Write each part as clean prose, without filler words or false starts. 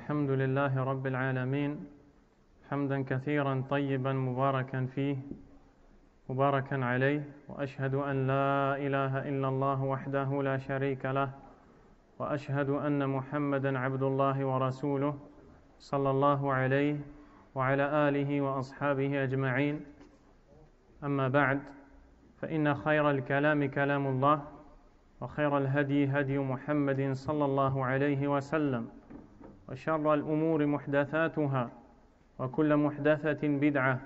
الحمد لله رب العالمين حمدا كثيرا طيبا مباركا فيه مباركا عليه وأشهد أن لا إله إلا الله وحده لا شريك له وأشهد أن محمدا عبد الله ورسوله صلى الله عليه وعلى آله وأصحابه أجمعين أما بعد فإن خير الكلام كلام الله وخير الهدي هدي محمد صلى الله عليه وسلم وشر الأمور محدثاتها وكل محدثة بدعة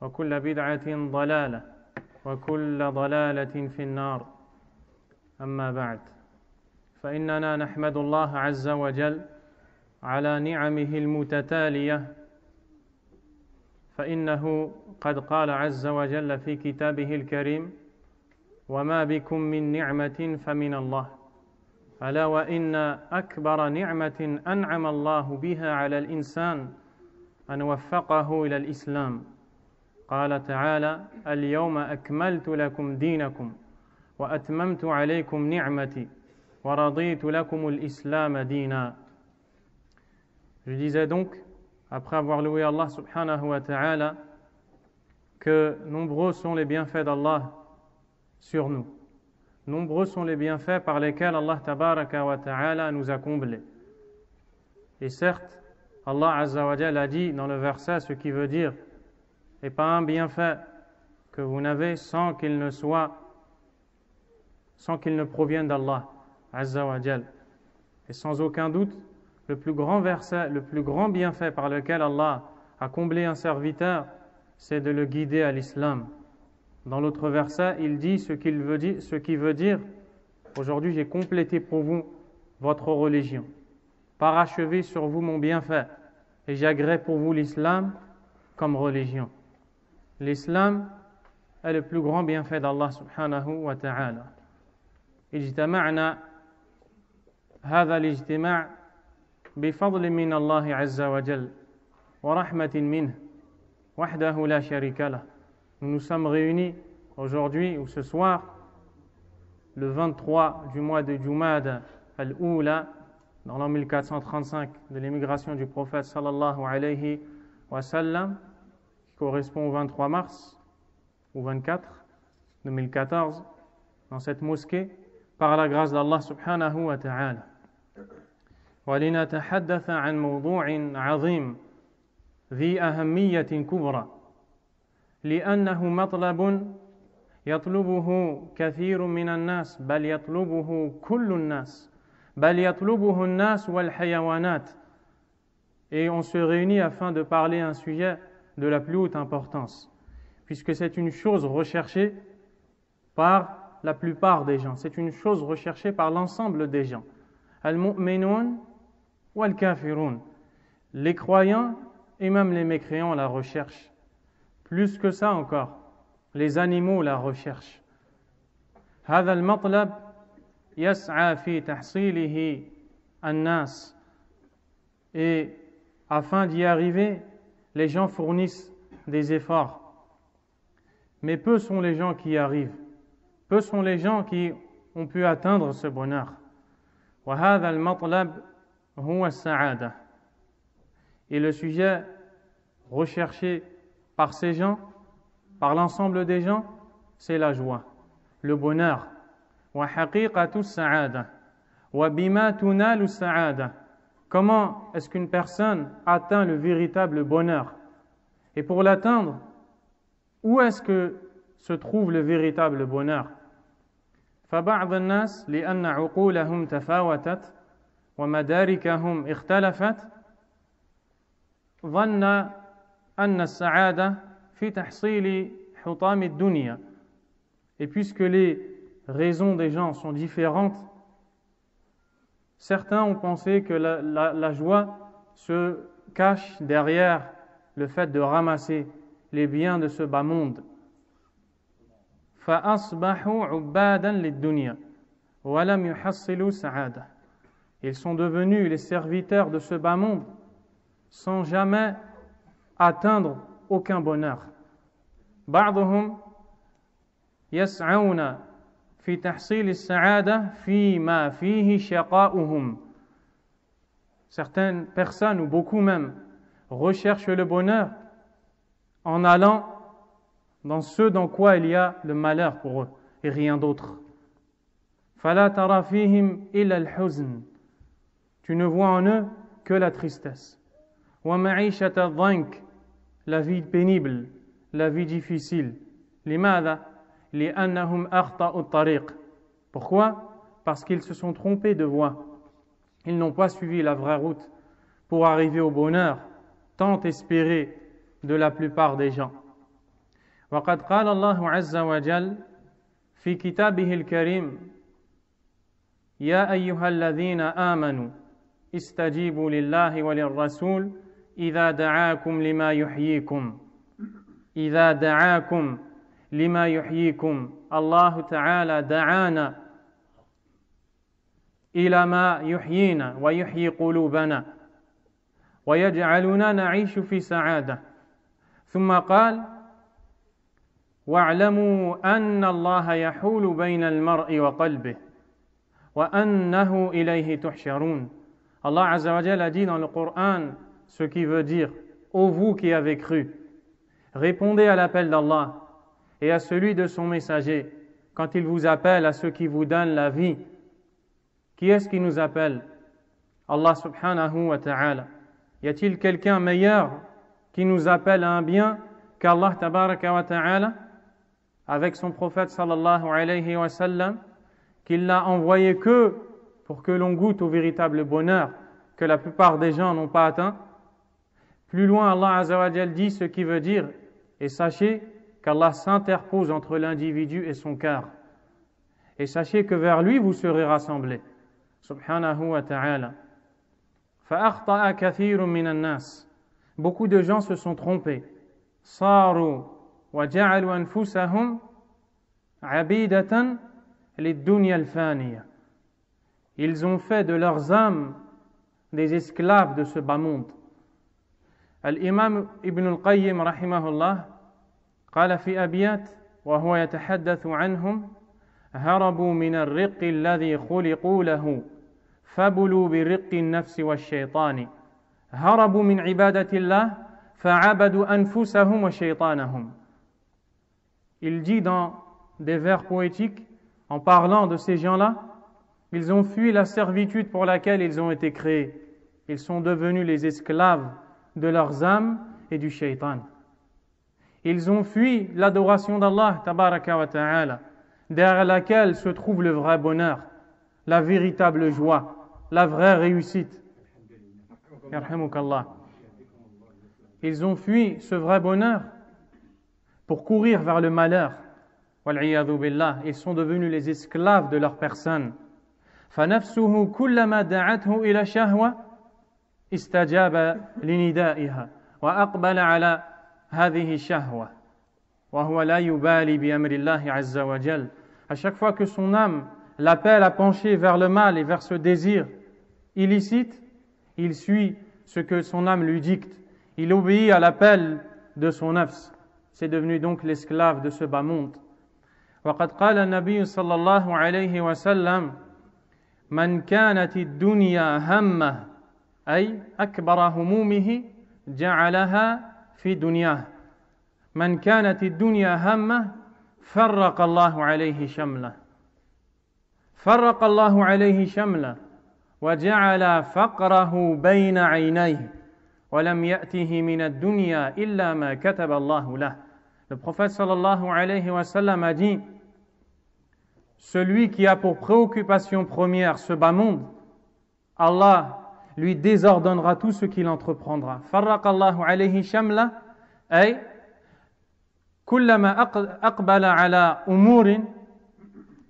وكل بدعة ضلالة وكل ضلالة في النار أما بعد فإننا نحمد الله عز وجل على نعمه المتتالية فإنه قد قال عز وجل في كتابه الكريم وما بكم من نعمة فمن الله ألا وإن أكبر نعمة أنعم الله بها على الإنسان أن وفقه إلى الإسلام قال تعالى اليوم أكملت لكم دينكم وأتممت عليكم نعمتي ورضيت لكم الإسلام دينا. Je disais donc, après avoir loué Allah subhanahu wa ta'ala, que nombreux sont les bienfaits d'Allah sur nous. Nombreux sont les bienfaits par lesquels Allah tabaraka wa ta'ala nous a comblés. Et certes, Allah azza wa jalla a dit dans le verset ce qui veut dire et pas un bienfait que vous n'avez sans qu'il ne provienne d'Allah azza wa jalla. Et sans aucun doute, le plus grand verset, le plus grand bienfait par lequel Allah a comblé un serviteur, c'est de le guider à l'islam. Dans l'autre verset, il dit ce qui veut dire aujourd'hui j'ai complété pour vous votre religion, parachevé sur vous mon bienfait, et j'agrée pour vous l'islam comme religion. L'islam est le plus grand bienfait d'Allah subhanahu wa ta'ala. اجتمعنا هذا الاجتماع بفضل من الله عز وجل ورحمة منه وحده لا شريك له. Nous nous sommes réunis aujourd'hui ou ce soir, le 23 du mois de Jumada al-Oula, dans l'an 1435 de l'émigration du prophète sallallahu alayhi wa sallam, qui correspond au 23 mars ou 24 2014, dans cette mosquée, par la grâce d'Allah subhanahu wa ta'ala. ولنتحدث عن موضوع عظيم ذي أهمية كبرى لأنه مطلب يطلبه كثير من الناس بل يطلبه كل الناس بل يطلبه الناس والحيوانات. Et on se réunit afin de parler un sujet de la plus haute importance, puisque c'est une chose recherchée par la plupart des gens, c'est une chose recherchée par l'ensemble des gens. Al-mu'minun wal-kafirun. Les croyants et même les mécréants la recherchent. Plus que ça encore, les animaux la recherchent. هذا المطلب يسعى في تحصيله الناس. Et afin d'y arriver, les gens fournissent des efforts. Mais peu sont les gens qui y arrivent. Peu sont les gens qui ont pu atteindre ce bonheur. وهذا المطلب هو السعادة. Et le sujet recherché par ces gens, par l'ensemble des gens, c'est la joie, le bonheur. وحقيقة السعادة وبما تنال السعادة. Comment est-ce qu'une personne atteint le véritable bonheur? Et pour l'atteindre, où est-ce que se trouve le véritable bonheur? فبعض الناس لأن عقولهم تفاوتت ومداركهم اختلفت ظن أن السعادة في تحصيل حطام الدنيا. Et puisque les raisons des gens sont différentes, certains ont pensé que la joie se cache derrière le fait de ramasser les biens de ce bas monde. فأصبحوا عبادا للدنيا ولم يحصلوا سعادة. Ils sont devenus les serviteurs de ce bas monde sans jamais atteindre aucun bonheur. بعضهم يسعون في تحصيل السعادة فيما فيه شقاؤهم. Certaines personnes, ou beaucoup même, recherchent le bonheur en allant dans ce dans quoi il y a le malheur pour eux et rien d'autre. فَلَا تَرَى فِيهِمْ إِلَّا الْحُزْنِ. Tu ne vois en eux que la tristesse. وَمَعِيشَةَ الضَّنْكِ. La vie pénible, la vie difficile. لِمَاذَا؟ لِأَنَّهُمْ أَخْطَأُوا الطَّرِيقِ. Pourquoi? Parce qu'ils se sont trompés de voie. Ils n'ont pas suivi la vraie route pour arriver au bonheur tant espéré de la plupart des gens. وقد قال الله عز وجل في كتابه الكريم يا أيها الذين آمنوا استجيبوا لله وللرسول إذا دعاكم لما يحييكم الله تعالى دعانا إلى ما يحيينا ويحيي قلوبنا ويجعلنا نعيش في سعادة ثم قال واعلموا أن الله يحول بين المرء وقلبه وأنه إليه تحشرون. Allah Azza wa Jalla a dit dans le Coran ce qui veut dire ô vous qui avez cru, répondez à l'appel d'Allah et à celui de son messager quand il vous appelle à ceux qui vous donnent la vie. Qui est-ce qui nous appelle? Allah subhanahu wa ta'ala. Y a-t-il quelqu'un meilleur qui nous appelle à un bien qu'Allah tabaraka wa ta'ala, avec son prophète sallallahu alayhi wa sallam, qu'il l'a envoyé que pour que l'on goûte au véritable bonheur que la plupart des gens n'ont pas atteint? Plus loin, Allah Azza wa Jal dit ce qui veut dire, et sachez qu'Allah s'interpose entre l'individu et son cœur. Et sachez que vers lui vous serez rassemblés. Subhanahu wa ta'ala. فَأَخْطَأَ كَثِيرٌ مِنَ النَّاسِ. Beaucoup de gens se sont trompés. صَارُوا وَجَعَلُوا أَنفُسَهُمْ عَبِيدَةً لِلدُّنْيَا الْفَانِيَةِ. Ils ont fait de leurs âmes des esclaves de ce bas monde. Al-Imam Ibn al-Qayyim rahimahullah قال في أبيات وهو يتحدث عنهم هربوا من الرق الذي خلقوا له فبلوا برق النفس والشيطان هربوا من عبادة الله فعبدوا أنفسهم وشيطانهم. Il dit dans des vers poétiques, en parlant de ces gens-là, ils ont fui la servitude pour laquelle ils ont été créés. Ils sont devenus les esclaves de leurs âmes et du shaitan. Ils ont fui l'adoration d'Allah tabaraka wa ta'ala, derrière laquelle se trouve le vrai bonheur, la véritable joie, la vraie réussite. Yarhamukallah. Ils ont fui ce vrai bonheur pour courir vers le malheur. Wal'iyadhu billah. Ils sont devenus les esclaves de leur personne. فَنَفْسُهُ كُلَّمَا دَعَتْهُ إِلَى شَهْوَةٍ استجاب لندائها وأقبل على هذه الشهوة وهو لا يبالي بأمر الله عز وجل. À chaque fois que son âme l'appelle à pencher vers le mal et vers ce désir illicite, il suit ce que son âme lui dicte. Il obéit à l'appel de son nafs. C'est devenu donc l'esclave de ce bas monde. وقد قال النبي صلى الله عليه وسلم من كانت الدنيا همه أي أكبر همومه جعلها في دنياه من كانت الدنيا همه فرق الله عليه شمله فرق الله عليه شمله وجعل فقره بين عينيه ولم يأته من الدنيا إلا ما كتب الله له. Le prophète sallallahu alayhi wa sallam a dit, celui qui a pour préoccupation première ce bas monde, Allah lui désordonnera tout ce qu'il entreprendra. فرق الله عليه شمله أي كلما أقبل على أمور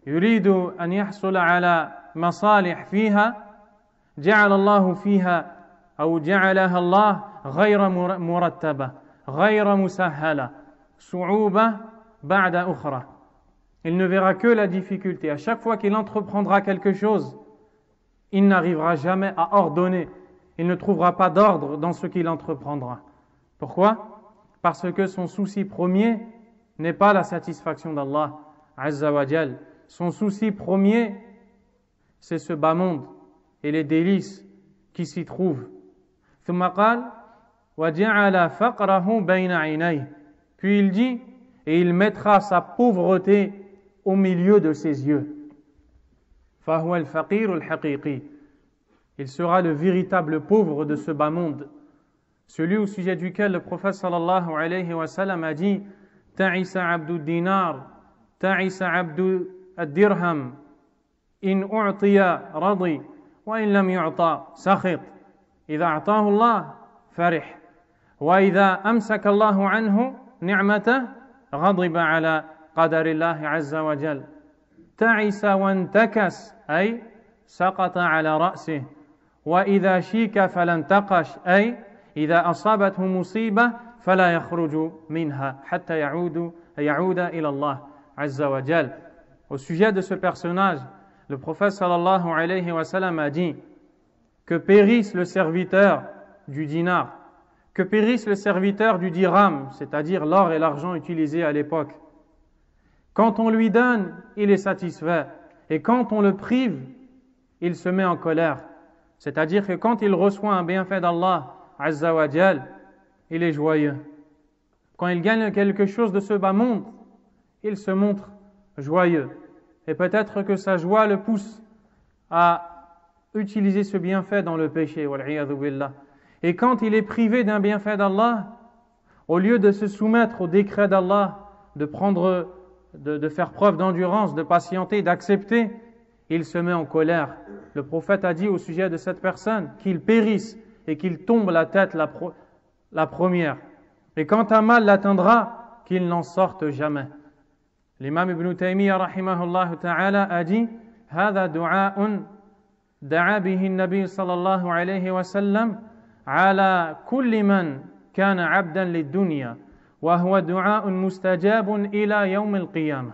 يريد أن يحصل على مصالح فيها جعل الله فيها أو جعلها الله غير مرتبة غير مسهلة صعوبة بعد أخرى. Il ne verra que la difficulté. À chaque fois qu'il entreprendra quelque chose, il n'arrivera jamais à ordonner. Il ne trouvera pas d'ordre dans ce qu'il entreprendra. Pourquoi? Parce que son souci premier n'est pas la satisfaction d'Allah Azza wa Jal. Son souci premier, c'est ce bas monde et les délices qui s'y trouvent. ثم قال وجعل فقره بين عينيه. Puis il dit, et il mettra sa pauvreté au milieu de ses yeux. فهو الفقير الحقيقي. Il sera le véritable pauvre de ce bas monde. Celui au sujet duquel le prophète sallallahu alayhi wa sallam a dit Ta'isa abdu dinar, ta'isa abdu ad-dirham, in u'tiya radi, wa in lam yu'ta sakhit. Idha a'tahu Allah, farih. Wa idha amsaka Allahu anhu ni'matah, ghadiba ala qadarillahi azza wa jal. Ta'isa wa intakas, ay saqata ala ra'sih. Wa idha shika falantaqash, ay إذا أصابته مصيبة فلا يخرج منها حتى يعود إلى الله عز وجل. Au sujet de ce personnage, le prophète sallallahu alayhi wa sallam a dit que périsse le serviteur du dinar, que périsse le serviteur du dirham, c'est-à-dire l'or et l'argent utilisés à l'époque. Quand on lui donne, il est satisfait, et quand on le prive, il se met en colère. C'est-à-dire que quand il reçoit un bienfait d'Allah Azza wa Jal, il est joyeux. Quand il gagne quelque chose de ce bas monde, il se montre joyeux. Et peut-être que sa joie le pousse à utiliser ce bienfait dans le péché. Et quand il est privé d'un bienfait d'Allah, au lieu de se soumettre au décret d'Allah, de faire preuve d'endurance, de patienter, d'accepter, il se met en colère. Le prophète a dit au sujet de cette personne qu'il périsse et qu'il tombe la tête la première. Et quand un mal l'atteindra, qu'il n'en sorte jamais. L'imam Ibn Taymiyyah rahimahullah ta'ala a dit هذا دعاء دعا به النبي صلى الله عليه وسلم على كل من كان عبدا للدنيا وهو دعاء مستجاب إلى يوم القيامة.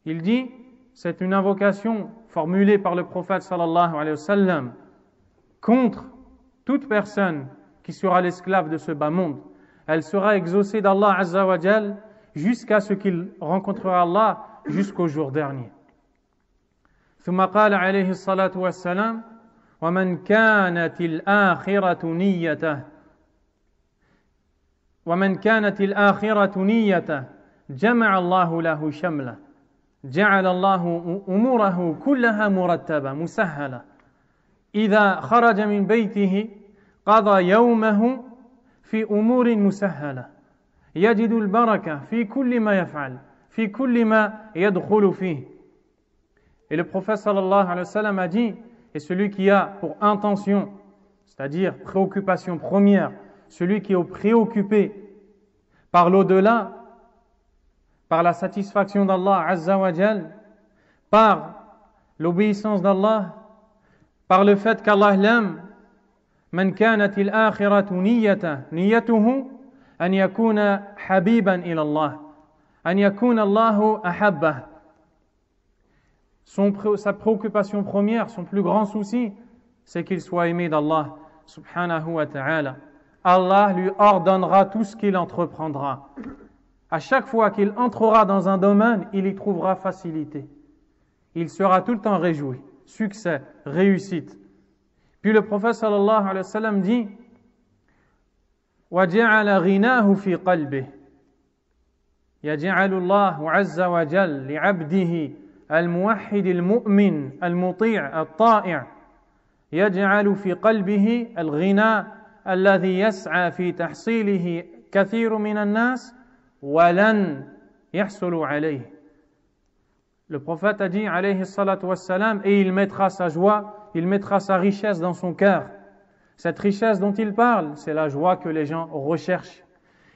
Il dit, c'est une invocation formulée par le prophète sallallahu alayhi wa sallam contre toute personne qui sera l'esclave de ce bas monde. Elle sera exaucée d'Allah Azza wa Jal jusqu'à ce qu'il rencontrera Allah jusqu'au jour dernier. ثم قال عليه الصلاة والسلام ومن كانت الآخرة نيته جمع الله له شمله جعل الله أموره كلها مرتبة مسهلة إذا خرج من بيته قضى يومه في أمور مسهلة يجد البركة في كل ما يفعل في كل ما يدخل فيه. Et le prophète sallallahu alayhi wa sallam a dit, et celui qui a pour intention, c'est-à-dire préoccupation première, celui qui est préoccupé par l'au-delà, par la satisfaction d'Allah Azza wa Jal, par l'obéissance d'Allah, par le fait qu'Allah l'aime, من كانت الآخرة نيته أن يكون حبيبا إلى الله أن يكون الله أحبه. Sa préoccupation première, son plus grand souci, c'est qu'il soit aimé d'Allah subhanahu wa ta'ala. Allah lui ordonnera tout ce qu'il entreprendra. À chaque fois qu'il entrera dans un domaine, il y trouvera facilité. Il sera tout le temps réjoui, succès, réussite. Puis le prophète sallallahu alayhi wa sallam dit وَجَعَلَ غِنَاهُ فِي قَلْبِهِ يَجْعَلُ اللَّهُ عَزَّ وَجَلَّ لِعَبْدِهِ الموحد المؤمن المطيع الطائع يجعل في قلبه الغنى الذي يسعى في تحصيله كثير من الناس ولن يحصلوا عليه. Le prophète a dit alayhi salatu wassalam, et il mettra sa joie, il mettra sa richesse dans son cœur. Cette richesse dont il parle, c'est la joie que les gens recherchent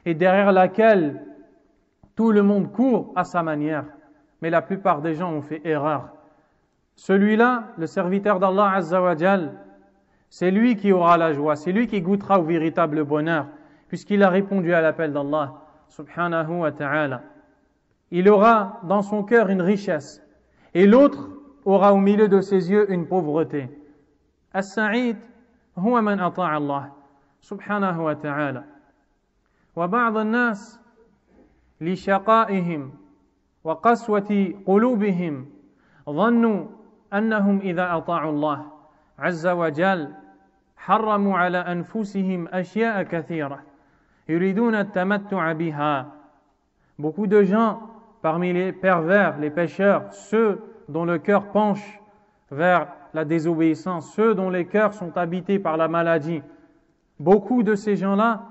et derrière laquelle tout le monde court à sa manière. Mais la plupart des gens ont fait erreur. Celui-là, le serviteur d'Allah Azza wa Jal, c'est lui qui aura la joie, c'est lui qui goûtera au véritable bonheur, puisqu'il a répondu à l'appel d'Allah subhanahu wa ta'ala. Il aura dans son cœur une richesse, et l'autre aura au milieu de ses yeux une pauvreté. As-sa'id huwa man ata'a Allah subhanahu wa ta'ala. Wa ba'd an-nas li shaqa'ihim وقسوة قلوبهم ظنوا أنهم إذا أطاعوا الله عز وجل حرموا على أنفسهم أشياء كثيرة يريدون التمتع بها. Beaucoup de gens parmi les pervers, les pécheurs, ceux dont le cœur penche vers la désobéissance, ceux dont les cœurs sont habités par la maladie, beaucoup de ces gens-là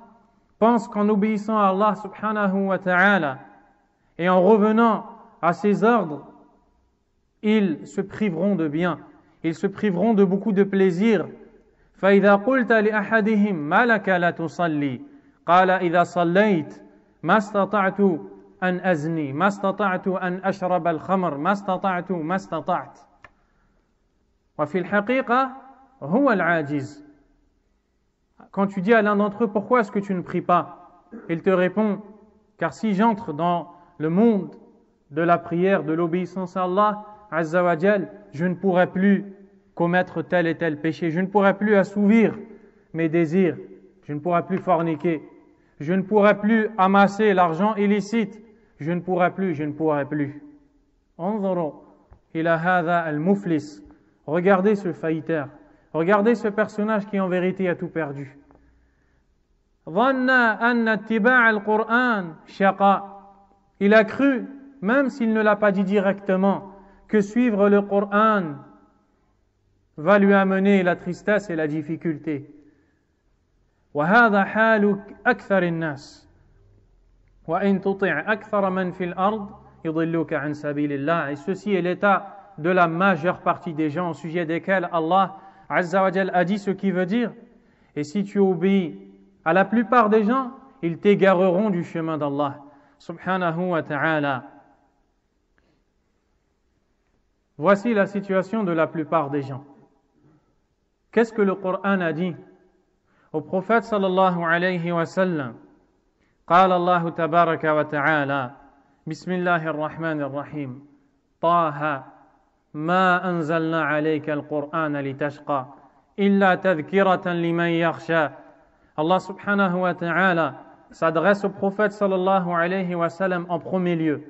pensent qu'en obéissant à Allah subhanahu wa ta'ala et en revenant à ses ordres, ils se priveront de bien, ils se priveront de beaucoup de plaisir. فإذا قلت لأحدهم ما لك لا تصلي قال إذا صليت ما استطعت أن أزني ما استطعت أن أشرب الخمر ما استطعت وفي الحقيقة هو العاجز. Quand tu dis à l'un d'entre eux pourquoi est-ce que tu ne pries pas, il te répond car si j'entre dans le monde de la prière, de l'obéissance à Allah Azza wa Jal, je ne pourrai plus commettre tel et tel péché, je ne pourrai plus assouvir mes désirs, je ne pourrai plus forniquer, je ne pourrai plus amasser l'argent illicite, je ne pourrai plus. انظروا إلى هذا المفلس. Regardez ce failliteur, regardez ce personnage qui en vérité a tout perdu. ظن أن اتباع القرآن شقاء. Il a cru, même s'il ne l'a pas dit directement, que suivre le Coran va lui amener la tristesse et la difficulté. وهذا حال أكثر الناس وإن تطع أكثر من في الأرض يضلوك عن سبيل الله. Et ceci est l'état de la majeure partie des gens au sujet desquels Allah Azza wa Jal a dit ce qui veut dire. Et si tu obéis à la plupart des gens, ils t'égareront du chemin d'Allah subhanahu wa ta'ala. Voici la situation de la plupart des gens. Qu'est-ce que le Coran a dit au prophète sallallahu alayhi wa sallam? قال الله تبارك وتعالى بسم الله الرحمن الرحيم طه ما أنزلنا عليك القرآن لتشقى إلا تذكرة لمن يخشى. Allah subhanahu wa ta'ala s'adresse au prophète sallallahu alayhi wa sallam en premier lieu.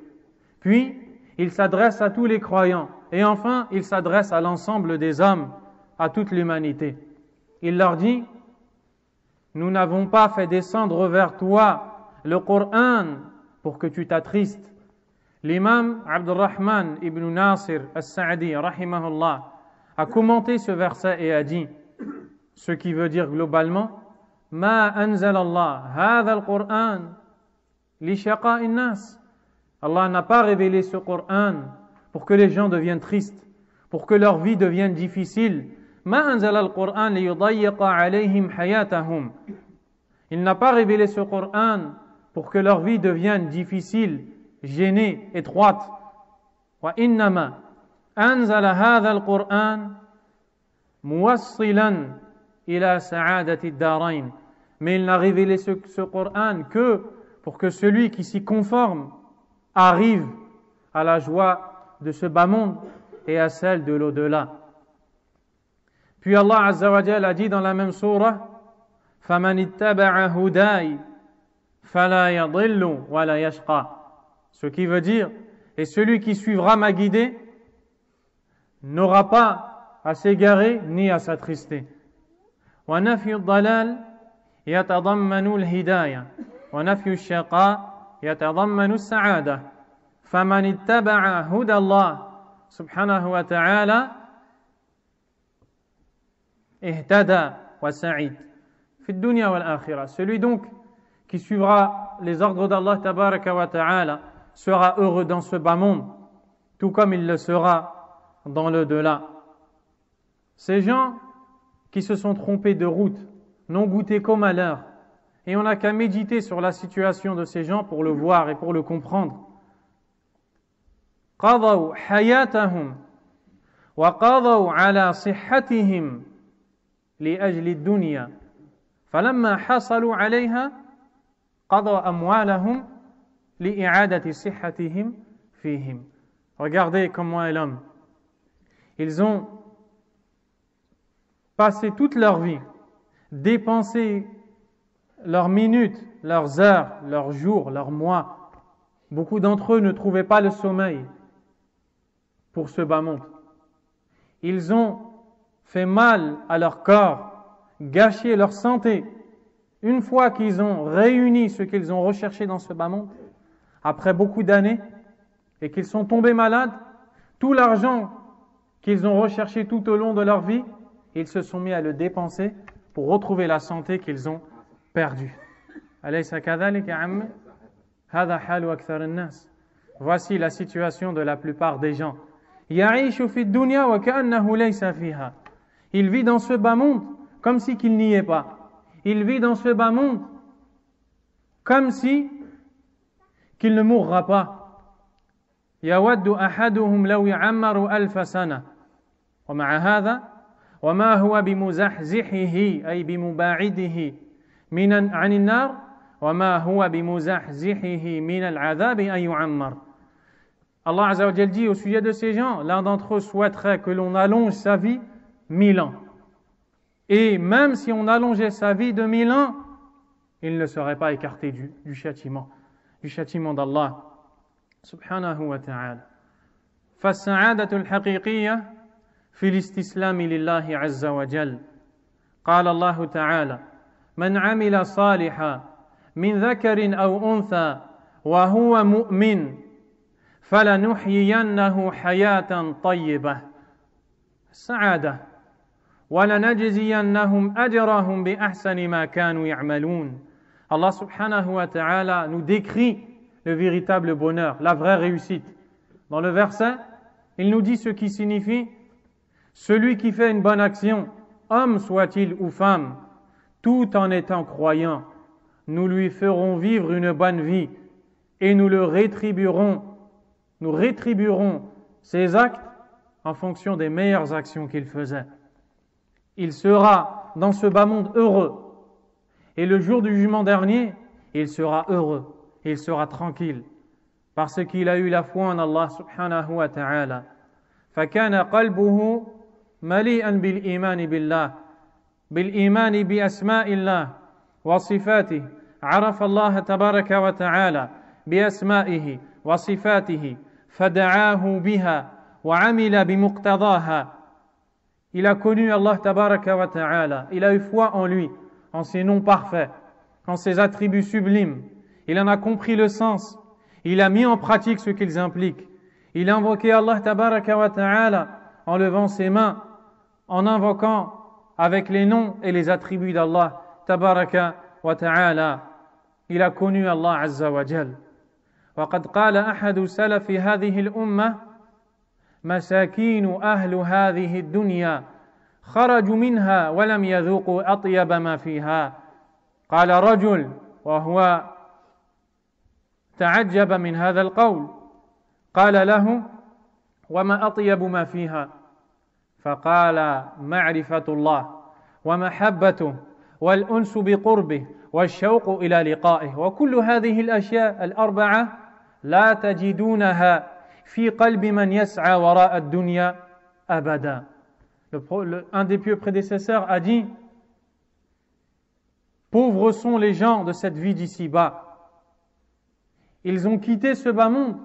Puis, il s'adresse à tous les croyants. Et enfin, il s'adresse à l'ensemble des hommes, à toute l'humanité. Il leur dit, nous n'avons pas fait descendre vers toi le Coran pour que tu t'attristes. L'imam Abdurrahman ibn Nasir al-Sa'di, rahimahullah, a commenté ce verset et a dit, ce qui veut dire globalement, ما أنزل الله هذا القرآن لشقاء الناس. Allah n'a pas révélé ce Coran pour que les gens deviennent tristes, pour que leur vie devienne difficile. ما أنزل القرآن ليضيق عليهم حياتهم. Il n'a pas révélé ce Coran pour que leur vie devienne difficile, gênée, étroite. وإنما أنزل هذا القرآن موصلا إلى سعادة الدارين. Mais il n'a révélé ce Coran que pour que celui qui s'y conforme arrive à la joie de ce bas monde et à celle de l'au-delà. Puis Allah Azza wa Jalla a dit dans la même sourate, فَمَنِ اتَّبَعَ هُدَايَ فَلَا يَضِلُّ وَلَا يَشْقَى. Ce qui veut dire, et celui qui suivra ma guidée n'aura pas à s'égarer ni à s'attrister. وَنَفْيُ الضَّلَالِ يَتَضَمَّنُ الْهِدَايَةَ وَنَفْيُ الشَّقَاءِ يَتَضَمَّنُ السَّعَادَةَ فَمَنِ اتَّبَعَ هُدَى اللَّهِ سبحانه وتعالى اهتدى وسعيد في الدنيا والآخرة. Celui donc qui suivra les ordres d'Allah tabaraka wa ta'ala sera heureux dans ce bas monde, tout comme il le sera dans le delà. Ces gens qui se sont trompés de route n'ont goûté qu'au malheur, et on n'a qu'à méditer sur la situation de ces gens pour le voir et pour le comprendre. قضوا حياتهم وقضوا على صحتهم لأجل الدنيا فلما حصلوا عليها قضوا أموالهم لإعادة صحتهم فيهم. Regardez comment est l'homme. Ils ont passé toute leur vie, dépensé leurs minutes, leurs heures, leurs jours, leurs mois. Beaucoup d'entre eux ne trouvaient pas le sommeil pour ce bas monde. Ils ont fait mal à leur corps gâché leur santé une fois qu'ils ont réuni ce qu'ils ont recherché dans ce bas monde, après beaucoup d'années, et qu'ils sont tombés malades, tout l'argent qu'ils ont recherché tout au long de leur vie, ils se sont mis à le dépenser pour retrouver la santé qu'ils ont perdue. Alaysa kadhalika ammi? Hadha halu akthar an-nas. Voici la situation de la plupart des gens. Ya'ishu fi dunya wa ka'annahu laysa fiha. Il vit dans ce bas monde comme si qu'il n'y est pas. Il vit dans ce bas monde comme si qu'il ne mourra pas. Yawaddu ahaduhum law ya'ammaru alf sana. Wa ma'a hadha wa ma huwa bimuzahzihihi ay bimuba'idihi min 'anil nar wa ma huwa bimuzahzihihi min al'adhab an yu'ammar. Allah Azza wa Jalla dit au sujet de ces gens, l'un d'entre eux souhaiterait que l'on allonge sa vie 1000 ans. Et même si on allongeait sa vie de 1000 ans, il ne serait pas écarté du châtiment d'Allah subhanahu wa ta'ala. فالسعادة الحقيقية في الاستسلام لله عز وجل. قال الله تعالى: من عمل صالحا من ذكر أو أنثى وهو مؤمن فلنحيينه حياة طيبة. السعادة وَلَنَجْزِيَنَّهُمْ أَجْرَهُمْ بِأَحْسَنِ مَا كَانُوا يَعْمَلُونَ. Allah subhanahu wa ta'ala nous décrit le véritable bonheur, la vraie réussite. Dans le verset, il nous dit ce qui signifie: celui qui fait une bonne action, homme soit-il ou femme, tout en étant croyant, nous lui ferons vivre une bonne vie et nous rétribuerons ses actes en fonction des meilleures actions qu'il faisait. Il sera dans ce bas monde heureux. Et le jour du jugement dernier, il sera heureux, il sera tranquille, parce qu'il a eu la foi en Allah subhanahu wa ta'ala. فَكَانَ قَلْبُهُ مَلِيئًا بِالْإِيمَانِ بِاللَّهِ بِالْإِيمَانِ بِأَسْمَاءِ اللَّهِ وَصِفَاتِهِ عرف الله تبارك وتعالى بأسمائه وصفاته فدعاه بها وعمل بمقتضاها. Il a connu Allah tabaraka wa ta'ala, il a eu foi en lui, en ses noms parfaits, en ses attributs sublimes. Il en a compris le sens, il a mis en pratique ce qu'ils impliquent. Il a invoqué Allah tabaraka wa ta'ala en levant ses mains, en invoquant avec les noms et les attributs d'Allah tabaraka wa ta'ala. Il a connu Allah azza wa jal. وقد قال أحد سلف هذه الأمة: مساكين أهل هذه الدنيا خرجوا منها ولم يذوقوا أطيب ما فيها. قال رجل وهو تعجب من هذا القول، قال له: وما أطيب ما فيها؟ فقال: معرفة الله ومحبته والأنس بقربه والشوق إلى لقائه، وكل هذه الأشياء الأربعة لا تجدونها في قلب من يسعى وراء الدنيا أبدا. Un des pieux prédécesseurs a dit: pauvres sont les gens de cette vie d'ici-bas. Ils ont quitté ce bas monde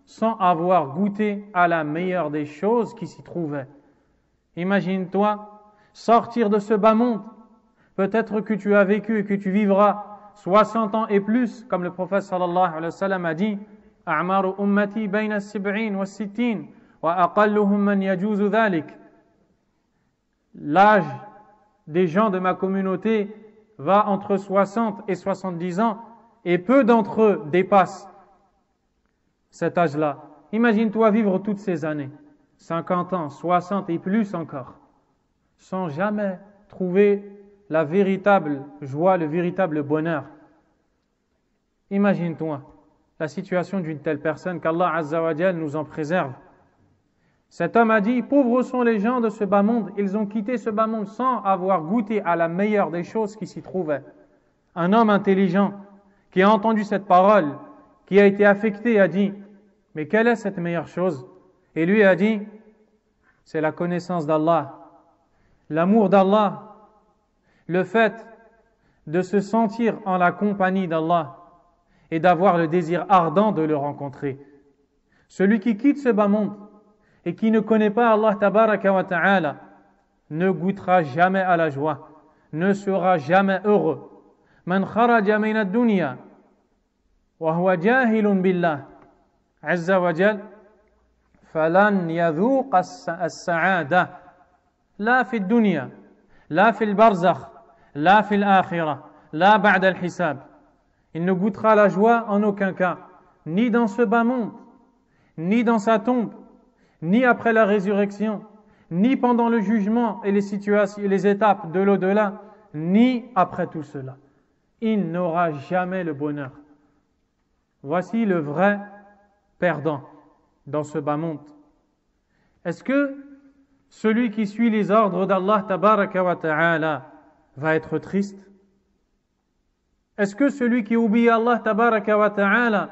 sans avoir goûté à la meilleure des choses qui s'y trouvaient. Imagine-toi sortir de ce bas monde. Peut-être que tu as vécu et que tu vivras 60 ans et plus, comme le prophète sallallahu alayhi wa sallam a dit: أعمار أمتي بين 70 و60 وأقلهم من يجوز ذلك. L'âge des gens de ma communauté va entre 60 et 70 ans et peu d'entre eux dépassent cet âge-là. Imagine-toi vivre toutes ces années, 50 ans, 60 et plus encore, sans jamais trouver la véritable joie, le véritable bonheur. Imagine-toi la situation d'une telle personne, qu'Allah Azza wa Jal nous en préserve. Cet homme a dit: pauvres sont les gens de ce bas monde, ils ont quitté ce bas monde sans avoir goûté à la meilleure des choses qui s'y trouvaient. Un homme intelligent qui a entendu cette parole, qui a été affecté, a dit: mais quelle est cette meilleure chose? Et lui a dit: c'est la connaissance d'Allah, l'amour d'Allah, le fait de se sentir en la compagnie d'Allah et d'avoir le désir ardent de le rencontrer. Celui qui quitte ce bas monde et qui ne connaît pas Allah tabaraka wa ta'ala ne goûtera jamais à la joie, ne sera jamais heureux. Man kharaja min ad-dunya wa huwa jahilun billah azza wa jal falan yadhuq as-sa'ada la fi ad-dunya la fi al-barzakh la fi al-akhirah la ba'da al-hisab. Il ne goûtera la joie en aucun cas, ni dans ce bas monde, ni dans sa tombe, ni après la résurrection, ni pendant le jugement et les situations et les étapes de l'au-delà, ni après tout cela. Il n'aura jamais le bonheur. Voici le vrai perdant dans ce bas monde. Est-ce que celui qui suit les ordres d'Allah tabaraka wa ta'ala va être triste? Est-ce que celui qui obéit à Allah tabaraka wa ta'ala,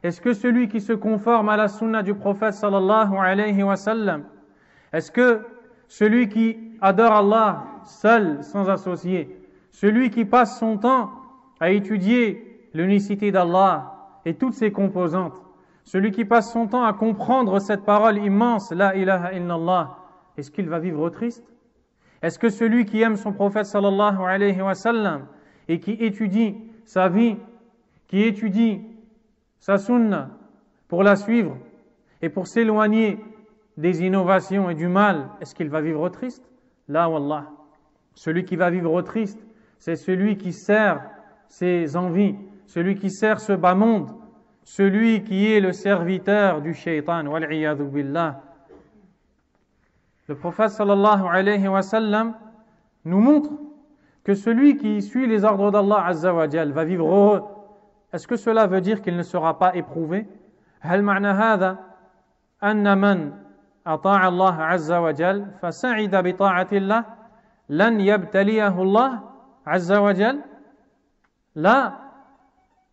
est-ce que celui qui se conforme à la sunna du prophète sallallahu alayhi wa sallam, est-ce que celui qui adore Allah seul, sans associé, celui qui passe son temps à étudier l'unicité d'Allah et toutes ses composantes, celui qui passe son temps à comprendre cette parole immense, la ilaha illallah, est-ce qu'il va vivre triste? Est-ce que celui qui aime son prophète sallallahu alayhi wa sallam et qui étudie sa vie, qui étudie sa sunna pour la suivre et pour s'éloigner des innovations et du mal, est-ce qu'il va vivre triste? La wallah. Celui qui va vivre triste, c'est celui qui sert ses envies, celui qui sert ce bas monde, celui qui est le serviteur du shaitan, wal'iyadhu billah. Le prophète sallallahu alayhi wa sallam nous montre que celui qui suit les ordres d'Allah azza wa jal va vivre heureux. Est-ce que cela veut dire qu'il ne sera pas éprouvé? هل معنى هذا أن من أطاع الله عز وجل فسعد بطاعة الله لن يبتليه الله عز وجل؟ لا،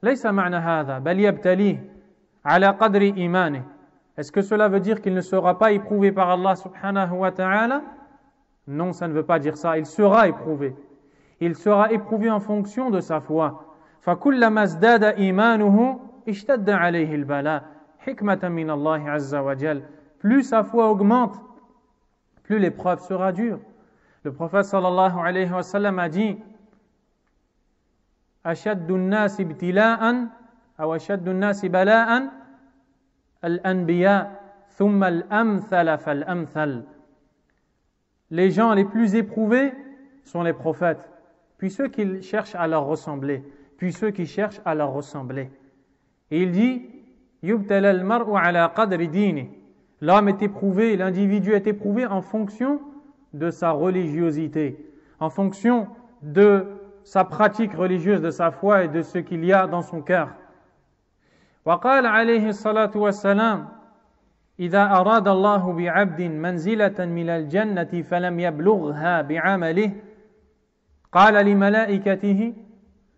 ليس معنى هذا بل يبتليه على قدر إيمانه. Est-ce que cela veut dire qu'il ne sera pas éprouvé par Allah subhanahu wa ta'ala? Non, ça ne veut pas dire ça. Il sera éprouvé. Il sera éprouvé en fonction de sa foi. فكلما ازداد إيمانه اشتد عليه البلاء حكمة من الله عز وجل. Plus sa foi augmente, plus l'épreuve sera dure. Le prophète sallallahu alayhi wa sallam a dit أشد الناس ابتلاء أو أشد الناس بلاء الأنبياء ثم الأمثل فالأمثل. Les gens les plus éprouvés sont les prophètes, puis ceux qui cherchent à leur ressembler, puis ceux qui cherchent à leur ressembler. Et il dit يبتلى المرء على قدر دينه. L'homme est éprouvé, l'individu est éprouvé en fonction de sa religiosité, en fonction de sa pratique religieuse, de sa foi et de ce qu'il y a dans son cœur. وقال عليه الصلاة والسلام إذا أراد الله بعبد منزلة من الجنة فلم يبلغها بعمله قال لملائكته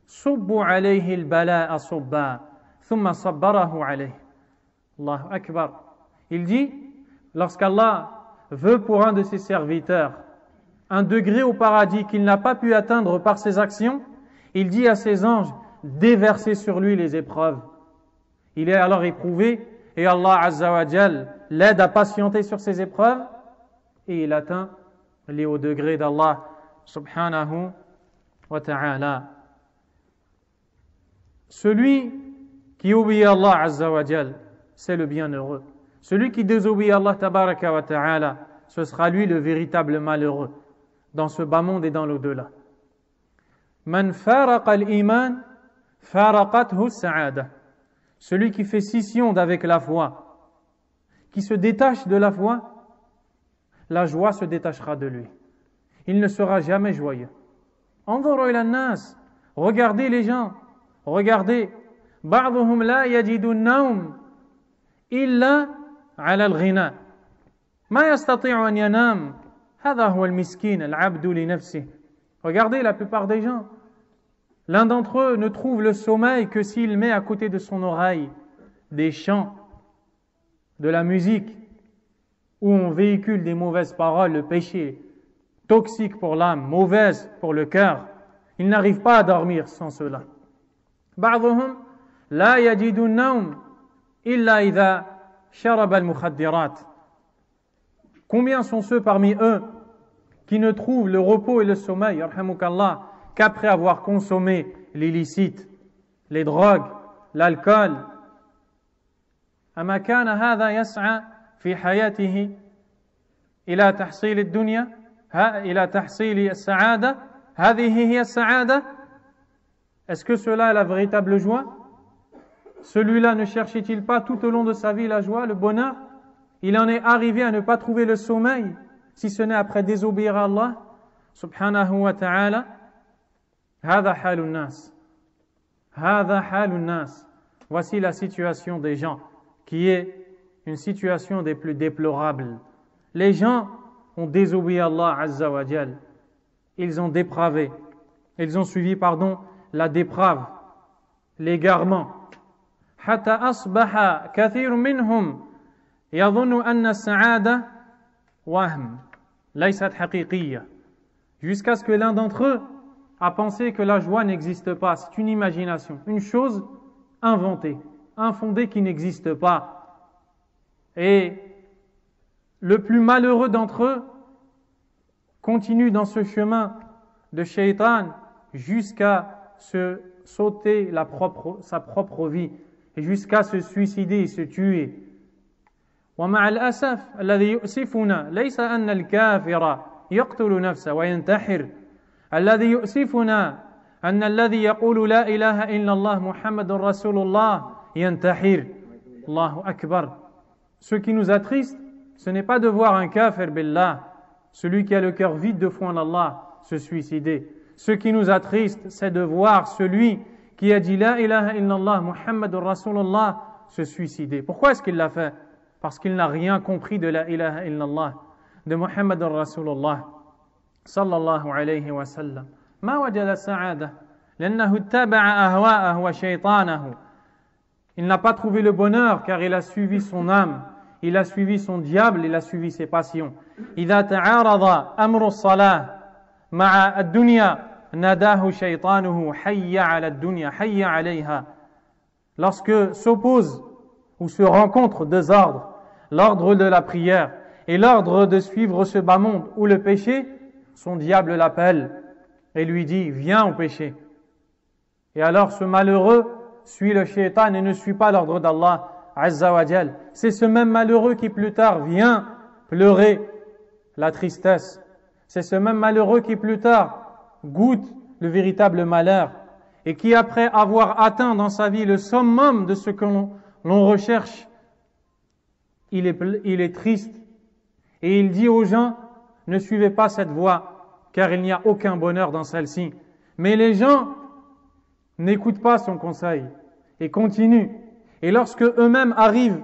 صبوا عليه البلاء صبا ثم صبره عليه. Allahu Akbar. Il dit, lorsqu'Allah veut pour un de ses serviteurs un degré au paradis qu'il n'a pas pu atteindre par ses actions, il dit à ses anges, déversez sur lui les épreuves. Il est alors éprouvé et Allah Azza wa Jal l'aide à patienter sur ces épreuves et il atteint les hauts degrés d'Allah subhanahu wa ta'ala. Celui qui obéit à Allah Azza wa Jal, c'est le bienheureux. Celui qui désobéit à Allah tabaraka wa ta'ala, ce sera lui le véritable malheureux dans ce bas monde et dans l'au-delà. Man faraqa al-iman faraqathu as-sa'ada. Celui qui fait scission d'avec la foi, qui se détache de la foi, la joie se détachera de lui. Il ne sera jamais joyeux. Anzuru ila an-nas, regardez les gens, regardez. Ba'dhuhum la yajidu an-nawm illa 'ala al-ghina. Ma yastati'u an yanam. Hadha huwa al-miskin, al-'abdu li nafsihi. Regardez la plupart des gens. L'un d'entre eux ne trouve le sommeil que s'il met à côté de son oreille des chants, de la musique, où on véhicule des mauvaises paroles, le péché, toxique pour l'âme, mauvaise pour le cœur. Il n'arrive pas à dormir sans cela. بعضهم لا يجد النوم إلا إذا شرب المخدرات. Combien sont ceux parmi eux qui ne trouve le repos et le sommeil, yarhamukallah, qu'après avoir consommé l'illicite, les drogues, l'alcool. أما كان هذا يسعى في حياته إلى تحصيل الدنيا إلى تحصيل السعادة هذه هي السعادة. Est-ce que cela est la véritable joie? Celui-là ne cherchait-il pas tout au long de sa vie la joie, le bonheur? Il en est arrivé à ne pas trouver le sommeil, si ce n'est après désobéir à Allah subhanahu wa ta'ala. هذا حال الناس هذا حال الناس. Voici la situation des gens, qui est une situation des plus déplorables. Les gens ont désobéi à Allah Azza wa Jal. Ils ont dépravé. Ils ont suivi, la déprave, l'égarement. حتى أصبح كثير منهم يظن أن السعادة وهم ليست حقيقية. Jusqu'à ce que l'un d'entre eux a pensé que la joie n'existe pas. C'est une imagination, une chose inventée, infondée qui n'existe pas. Et le plus malheureux d'entre eux continue dans ce chemin de shaitan jusqu'à se sauter sa propre vie et jusqu'à se suicider et se tuer. ومع الأسف الذي يؤسفنا ليس أن الكافر يقتل نفسه وينتحر. الذي يؤسفنا أن الذي يقول لا إله إلا الله محمد رسول الله ينتحر. الله أكبر. Ce qui nous attriste, ce n'est pas de voir un kafir billah, celui qui a le cœur vide de foi en Allah, se suicider. Ce qui nous attriste, c'est de voir celui qui a dit la ilaha illallah Muhammadur Rasulullah se suicider. Pourquoi est-ce qu'il l'a fait? Parce qu'il n'a rien compris de la ilaha illallah, de Muhammadur Rasulullah sallallahu alayhi wa sallam. ما وجد السعادة لأنه اتبع أهواءه وشيطانه. Il n'a pas trouvé le bonheur car il a suivi son âme, il a suivi son diable, il a suivi ses passions. إذا تعارض أمر الصلاة مع الدنيا ناداه شيطانه حي على الدنيا حي عليها. Lorsque s'opposent ou se rencontrent deux ordres, l'ordre de la prière et l'ordre de suivre ce bas monde ou le péché, son diable l'appelle et lui dit viens au péché. Et alors ce malheureux suit le shaitan et ne suit pas l'ordre d'Allah Azza wa Jal. C'est ce même malheureux qui plus tard vient pleurer la tristesse. C'est ce même malheureux qui plus tard goûte le véritable malheur et qui après avoir atteint dans sa vie le summum de ce que l'on recherche, il est triste et il dit aux gens ne suivez pas cette voie car il n'y a aucun bonheur dans celle-ci. Mais les gens n'écoutent pas son conseil et continuent. Et lorsque eux-mêmes arrivent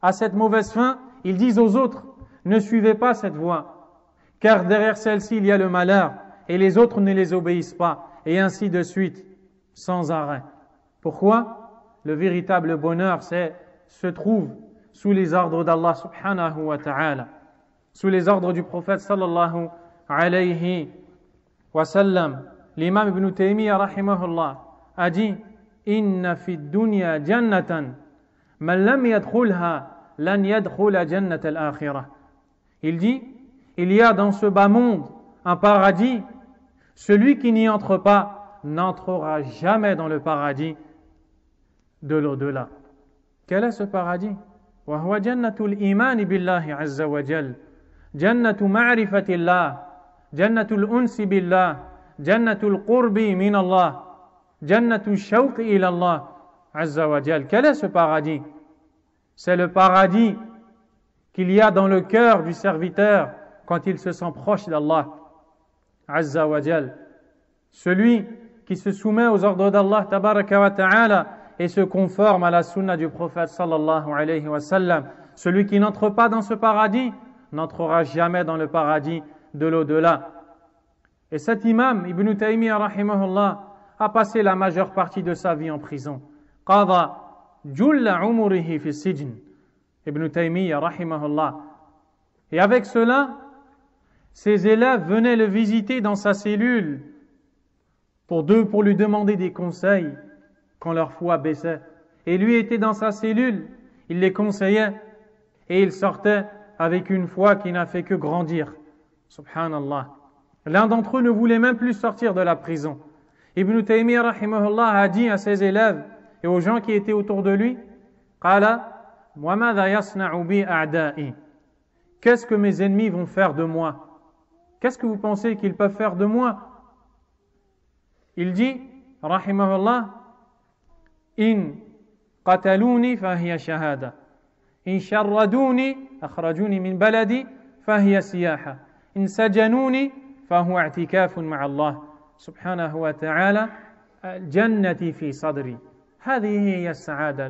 à cette mauvaise fin, ils disent aux autres ne suivez pas cette voie car derrière celle-ci il y a le malheur et les autres ne les obéissent pas et ainsi de suite sans arrêt. Pourquoi? Le véritable bonheur se trouve sous les ordres d'Allah subhanahu wa ta'ala, sous les ordres du prophète sallallahu alayhi wa sallam. L'imam Ibn Taymiyyah rahimahullah a dit inna fi dunya jannatan man lam yadkhulha lan yadkhula jannat al-akhirah. Il dit il y a dans ce bas monde un paradis, celui qui n'y entre pas n'entrera jamais dans le paradis de l'au-delà. Quel est ce paradis? وهو جنة الإيمان بالله عز وجل جنة معرفة الله جنة الأنس بالله جنة القرب من الله جنة الشوق إلى الله عز وجل. Quel est ce paradis? C'est le paradis qu'il y a dans le cœur du serviteur quand il se sent proche d'Allah Azza wa Jal. Celui qui se soumet aux ordres d'Allah tabaraka wa ta'ala et se conforme à la sunna du prophète sallallahu alayhi wa sallam. Celui qui n'entre pas dans ce paradis n'entrera jamais dans le paradis de l'au-delà. Et cet imam, Ibn Taymiyyah rahimahullah, a passé la majeure partie de sa vie en prison. Qada julla umurihi fi sijn. Ibn Taymiyyah rahimahullah. Et avec cela, ses élèves venaient le visiter dans sa cellule pour lui demander des conseils quand leur foi baissait. Et lui était dans sa cellule, il les conseillait et il sortait avec une foi qui n'a fait que grandir. Subhanallah. L'un d'entre eux ne voulait même plus sortir de la prison. Ibn Taymiyyah rahimahullah a dit à ses élèves et aux gens qui étaient autour de lui, Qala, wa madha yasna'u bi a'da'i. Qu'est-ce que mes ennemis vont faire de moi? Qu'est-ce que vous pensez qu'ils peuvent faire de moi? Il dit, rahimahullah, in qataluni fahiya shahada. In sharraduni akhrajuni min baladi fahiya siyaha. In sajanuni fahuwa i'tikafun ma'allah. سبحانه وتعالى الجنة في صدري هذه هي السعادة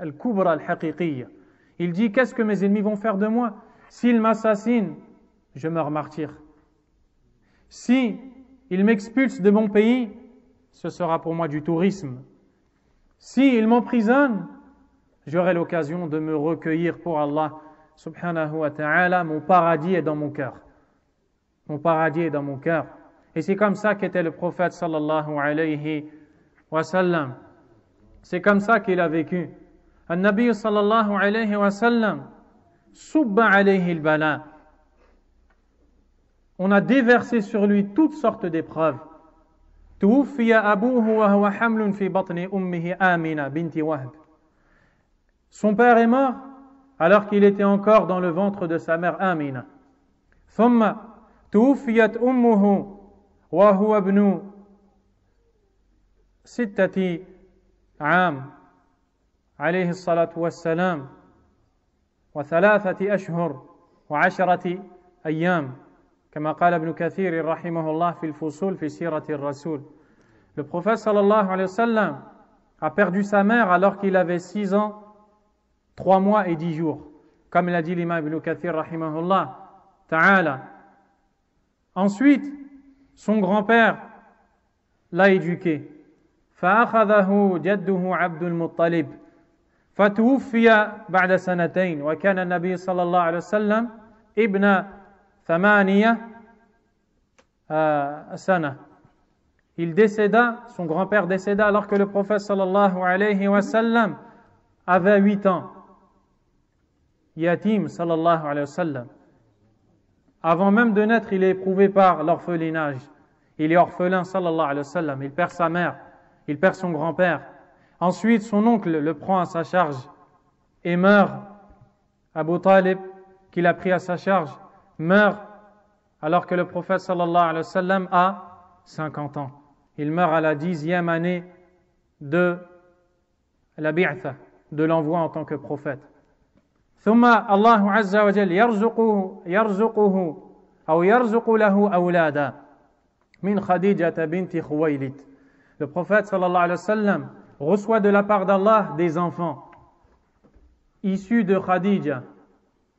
الكبرى الحقيقية. Il dit qu'est-ce que mes ennemis vont faire de moi? S'ils m'assassinent, je meurs martyr. Si ils m'expulsent de mon pays, ce sera pour moi du tourisme. Si ils m'emprisonnent, j'aurai l'occasion de me recueillir pour Allah subhanahu wa ta'ala. Mon paradis est dans mon cœur. Mon paradis est dans mon cœur. Et c'est comme ça qu'était le prophète sallallahu alayhi wa sallam. C'est comme ça qu'il a vécu. An-Nabi sallallahu alayhi wa sallam, subba alayhi al-bala. On a déversé sur lui toutes sortes d'épreuves. Tuwuffiya abuhu wa huwa hamlun fi batni ummihi Amina binti Wahb. Son père est mort alors qu'il était encore dans le ventre de sa mère Amina. Thumma tuwuffiyat ummuhu وهو ابن 6 عام عليه الصلاة والسلام و3 أشهر و10 أيام كما قال ابن كثير رحمه الله في الفصول في سيرة الرسول. Le prophète sallallahu alayhi wa sallam a perdu sa mère alors qu'il avait 6 ans, 3 mois et 10 jours, comme l'a dit l'imam ibn Kathir rahimahullah ta'ala. Ensuite, son grand-père l'a éduqué. فأخذه جده عبد المطلب فتوفي بعد 2 وكان النبي صلى الله عليه وسلم ابن 8 سنة. Il décéda, son grand-père décéda alors que le prophète sallallahu alayhi wa sallam avait 8 ans. Yatim sallallahu alayhi wa sallam. Avant même de naître, il est éprouvé par l'orphelinage. Il est orphelin, sallallahu alayhi wa sallam. Il perd sa mère, il perd son grand-père. Ensuite, son oncle le prend à sa charge et meurt. Abu Talib, qu'il a pris à sa charge, meurt alors que le prophète, sallallahu alayhi wa sallam, a 50 ans. Il meurt à la 10e année de la bi'tha, de l'envoi en tant que prophète. ثم الله عز وجل يرزقه أو يرزق له أولادا من خديجة بنت خويلد. Le prophète sallallahu alayhi wa sallam reçoit de la part d'Allah des enfants issus de Khadija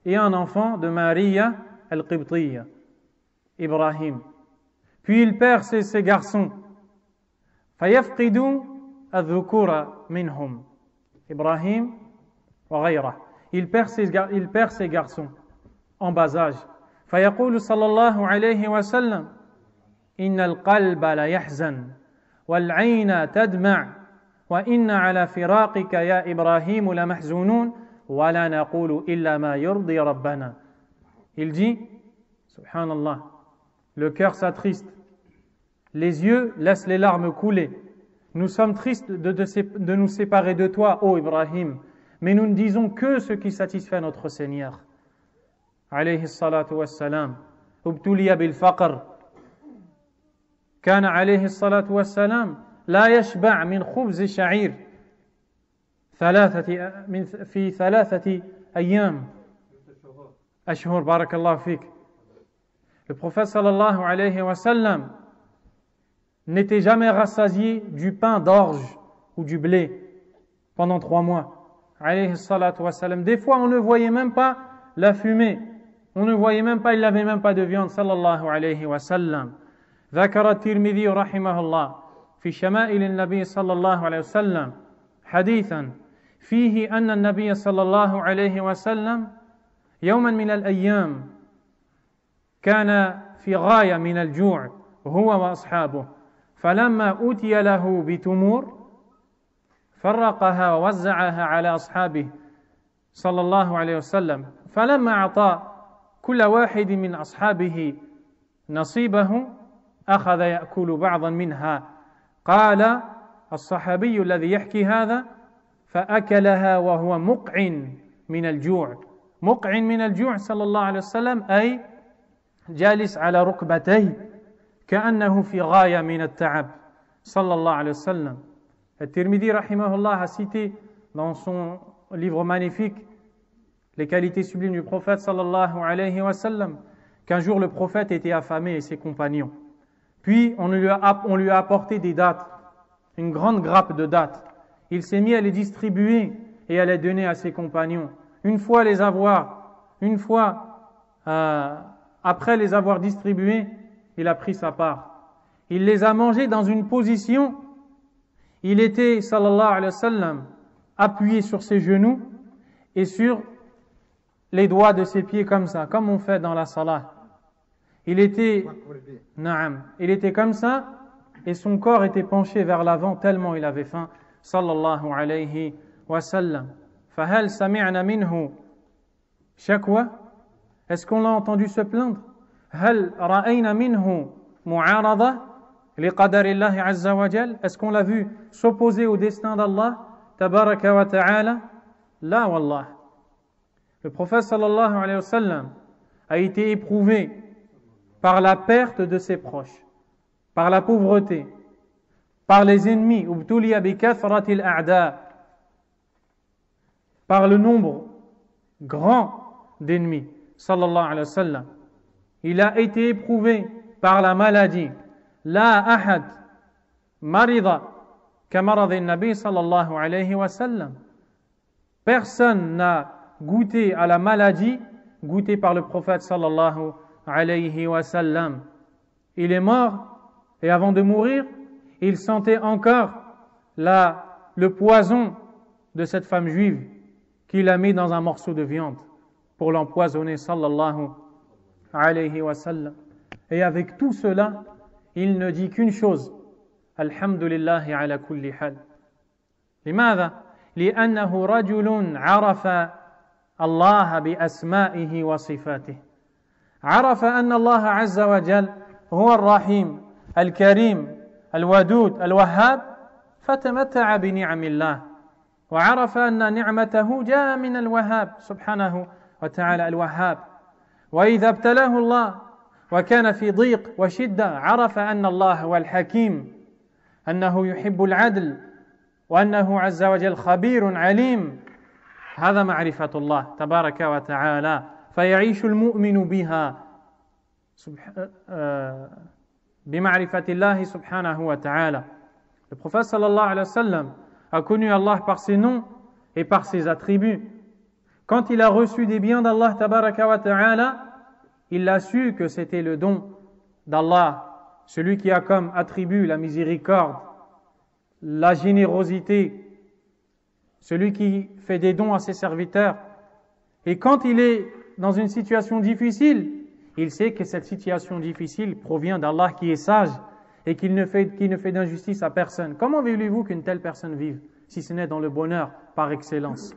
et un enfant de Maria al-Qibtiyya, Ibrahim. Puis il perd ses garçons. فيفقد الذكور منهم إبراهيم وغيره. Il perd ses garçons en bas âge. فيقول صلى الله عليه وسلم إن القلب لا يحزن والعين تدمع وإن على فراقك يا إبراهيم لمحزونون ولا نقول إلا ما يرضي ربنا. Il dit, subhanallah, le cœur s'attriste, les yeux laissent les larmes couler. Nous sommes tristes de nous séparer de toi, ô Ibrahim, mais nous ne disons que ce qui satisfait notre Seigneur. Alayhi salatu wassalam. Ubtuliya bil faqr. كان عليه الصلاة والسلام لا يشبع من خبز شعير في 3 أيام أشهر بارك الله فيك. Le prophète sallallahu alayhi wa sallam n'était jamais rassasié du pain d'orge ou du blé pendant 3 mois. Alayhi salatu wa sallam. Des fois, on ne voyait même pas la fumée. On ne voyait même pas, il n'avait même pas de viande, sallallahu alayhi wa sallam. ذكر الترمذي رحمه الله في شمائل النبي صلى الله عليه وسلم حديثا فيه أن النبي صلى الله عليه وسلم يوما من الأيام كان في غاية من الجوع هو وأصحابه فلما أوتي له بتمور فرقها ووزعها على أصحابه صلى الله عليه وسلم فلما أعطى كل واحد من أصحابه نصيبه أخذ يأكل بعضا منها قال الصحابي الذي يحكي هذا فأكلها وهو مقعن من الجوع مقعن من الجوع صلى الله عليه وسلم أي جالس على ركبتيه كأنه في غاية من التعب صلى الله عليه وسلم. At-Tirmidhi rahimahullah a cité dans son livre magnifique les qualités sublimes du prophète sallallahu alayhi wa sallam qu'un jour le prophète était affamé et ses compagnons. Puis on lui a apporté des dattes, une grande grappe de dattes. Il s'est mis à les distribuer et à les donner à ses compagnons. Après les avoir distribués, il a pris sa part. Il les a mangés dans une position, il était, sallallahu alayhi wa sallam, appuyé sur ses genoux et sur les doigts de ses pieds comme ça, comme on fait dans la salat. Il était comme ça et son corps était penché vers l'avant tellement il avait faim, sallallahu alayhi wa sallam. فهل سمعنا منه شكوى? Est-ce qu'on l'a entendu se plaindre? هل رأينا منه معارضة لقدر الله عز وجل? Est-ce qu'on l'a vu s'opposer au destin d'Allah تبارك وتعالى? لا والله. Le prophète sallallahu alayhi wa sallam a été éprouvé par la perte de ses proches, par la pauvreté, par les ennemis, ubtuliya bi kathratil a'da, par le nombre grand d'ennemis, sallallahu alayhi wa sallam. Il a été éprouvé par la maladie. La ahad marida kamarad an-nabi sallallahu alayhi wa sallam. Personne n'a goûté à la maladie goûtée par le prophète sallallahu alayhi wa sallam. Il est mort et avant de mourir, il sentait encore le poison de cette femme juive qu'il a mis dans un morceau de viande pour l'empoisonner sallallahu alayhi wa sallam. Et avec tout cela, il ne dit qu'une chose: Alhamdulillahi ala kulli hal. لماذا؟ لأنه رجل عرف الله بأسمائه وصفاته. عرف أن الله عز وجل هو الرحيم الكريم الودود الوهاب فتمتع بنعم الله وعرف أن نعمته جاء من الوهاب سبحانه وتعالى الوهاب. وإذا ابتلاه الله وكان في ضيق وشدة عرف أن الله هو الحكيم أنه يحب العدل وأنه عز وجل خبير عليم. هذا معرفة الله تبارك وتعالى فيعيش المؤمن بها بمعرفة الله سبحانه وتعالى. Le prophète sallallahu alayhi wa sallam a connu Allah par ses noms et par ses attributs. Quand il a reçu des biens d'Allah tabaraka wa ta'ala, il a su que c'était le don d'Allah, celui qui a comme attribut la miséricorde, la générosité, celui qui fait des dons à ses serviteurs. Et quand il est dans une situation difficile, il sait que cette situation difficile provient d'Allah qui est sage et qui ne fait d'injustice à personne. Comment voulez-vous qu'une telle personne vive si ce n'est dans le bonheur par excellence?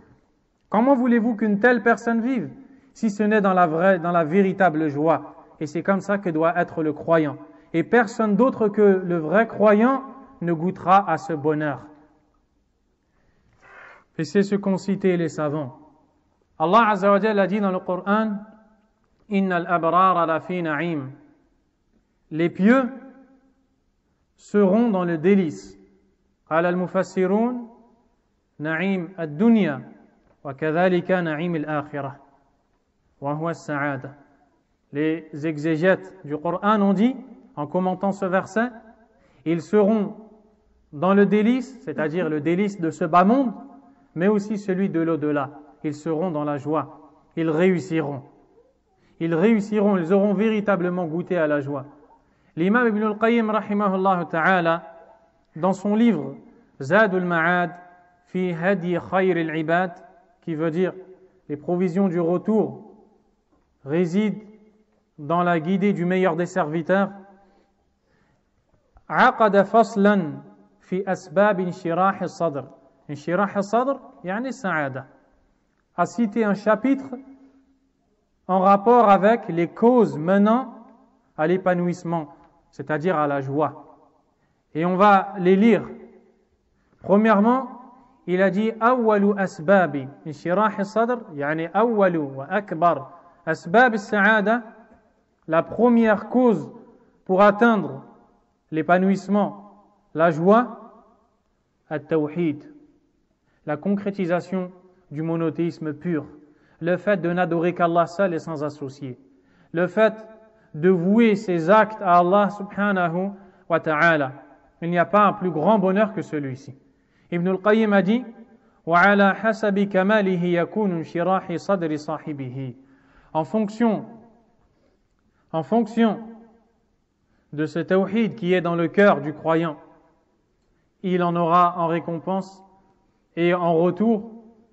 Comment voulez-vous qu'une telle personne vive si ce n'est dans la véritable joie? Et c'est comme ça que doit être le croyant. Et personne d'autre que le vrai croyant ne goûtera à ce bonheur. Et c'est ce qu'ont cité les savants. Allah Azza wa Jalla a dit dans le Coran: Innal abrara la fi na'im. Les pieux seront dans le délice. Qala al-mufassirun na'im ad-dunya wa kadhalika na'im al-akhirah wa huwa as-sa'ada. Les exégètes du Coran ont dit, en commentant ce verset, ils seront dans le délice, c'est-à-dire le délice de ce bas monde, mais aussi celui de l'au-delà. Ils seront dans la joie. Ils réussiront. Ils auront véritablement goûté à la joie. L'imam Ibn al-Qayyim, rahimahullah ta'ala, dans son livre Zadul Ma'ad fi Hadi Khayr al-Ibad, qui veut dire les provisions du retour résident dans la guidée du meilleur des serviteurs, عقد فصلا في أسباب انشراح الصدر. انشراح الصدر يعني السعادة. A cité un chapitre en rapport avec les causes menant à l'épanouissement, c'est-à-dire à la joie. Et on va les lire. Premièrement, il a dit أول أسباب انشراح الصدر يعني أول وأكبر أسباب السعادة. La première cause pour atteindre l'épanouissement, la joie, التوحيد, la concrétisation du monothéisme pur, le fait de n'adorer qu'Allah seul et sans associé, le fait de vouer ses actes à Allah subhanahu wa ta'ala. Il n'y a pas un plus grand bonheur que celui-ci. Ibn al-Qayyim a dit وَعَلَى حَسَبِ كَمَالِهِ يَكُونُ انشِرَاحِ صَدْرِ صَاحِبِهِ. En fonction de ce tawhid qui est dans le cœur du croyant, il en aura en récompense et en retour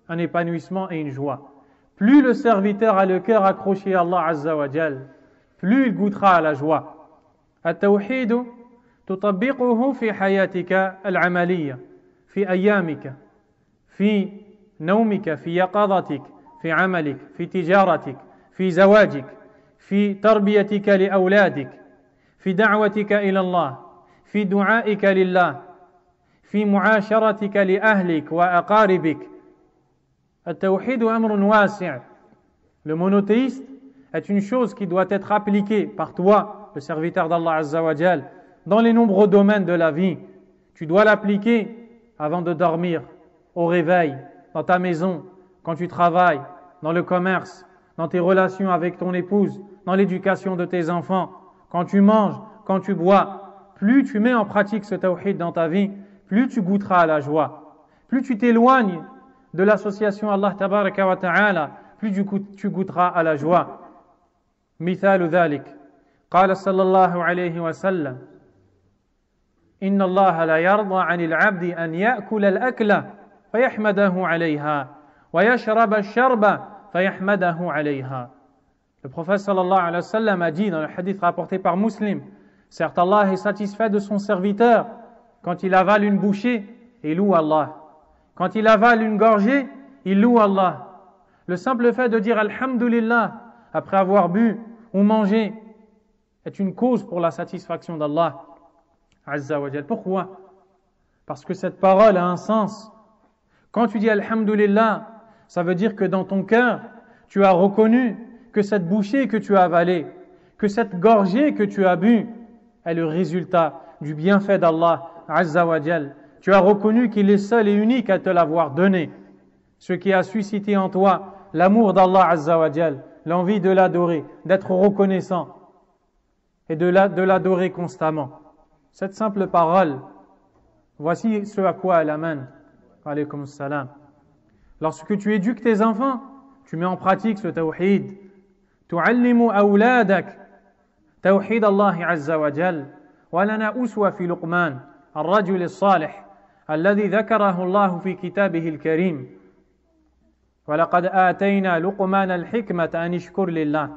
un épanouissement et une joie. Plus le serviteur a le cœur accroché à Allah Azza wa Jal, plus il goûtera à la joie. التوحيد تطبقه في حياتك العملية في أيامك في نومك في يقظتك في عملك في تجارتك في زواجك في تربيتك لأولادك في دعوتك إلى الله في دعائك لله في معاشرتك لأهلك وأقاربك. التوحيد أمر واسع. Le monothéiste est une chose qui doit être appliquée par toi, le serviteur d'Allah Azza wa Jal, dans les nombreux domaines de la vie. Tu dois l'appliquer avant de dormir, au réveil, dans ta maison, quand tu travailles, dans le commerce, dans tes relations avec ton épouse, dans l'éducation de tes enfants, quand tu manges, quand tu bois. Plus tu mets en pratique ce tawhid dans ta vie, plus tu goûteras à la joie. Plus tu t'éloignes de l'association Allah tabaraka wa ta'ala, plus tu goûteras à la joie. مثال ذلك قال صلى الله عليه وسلم إن الله لا يرضى عن العبد أن يأكل الأكلة فيحمده عليها ويشرب الشرب فيحمده عليها. Le prophète sallallahu alayhi wa sallam a dit dans le hadith rapporté par Muslim, certes Allah est satisfait de son serviteur quand il avale une bouchée, il loue Allah. Quand il avale une gorgée, il loue Allah. Le simple fait de dire Alhamdulillah après avoir bu ou mangé est une cause pour la satisfaction d'Allah Azza wa Jal. Pourquoi? Parce que cette parole a un sens. Quand tu dis Alhamdulillah, ça veut dire que dans ton cœur, tu as reconnu que cette bouchée que tu as avalée, que cette gorgée que tu as bu est le résultat du bienfait d'Allah Azza wa Jal. Tu as reconnu qu'il est seul et unique à te l'avoir donné, ce qui a suscité en toi l'amour d'Allah Azza wa Jal, l'envie de l'adorer, d'être reconnaissant et de l'adorer constamment. Cette simple parole, voici ce à quoi elle amène. Alaykum salam. Lorsque tu éduques tes enfants, tu mets en pratique ce tawhid. تعلم أولادك توحيد الله عز وجل. ولنا أسوة في لقمان الرجل الصالح الذي ذكره الله في كتابه الكريم ولقد آتينا لقمان الحكمة أن اشكر لله.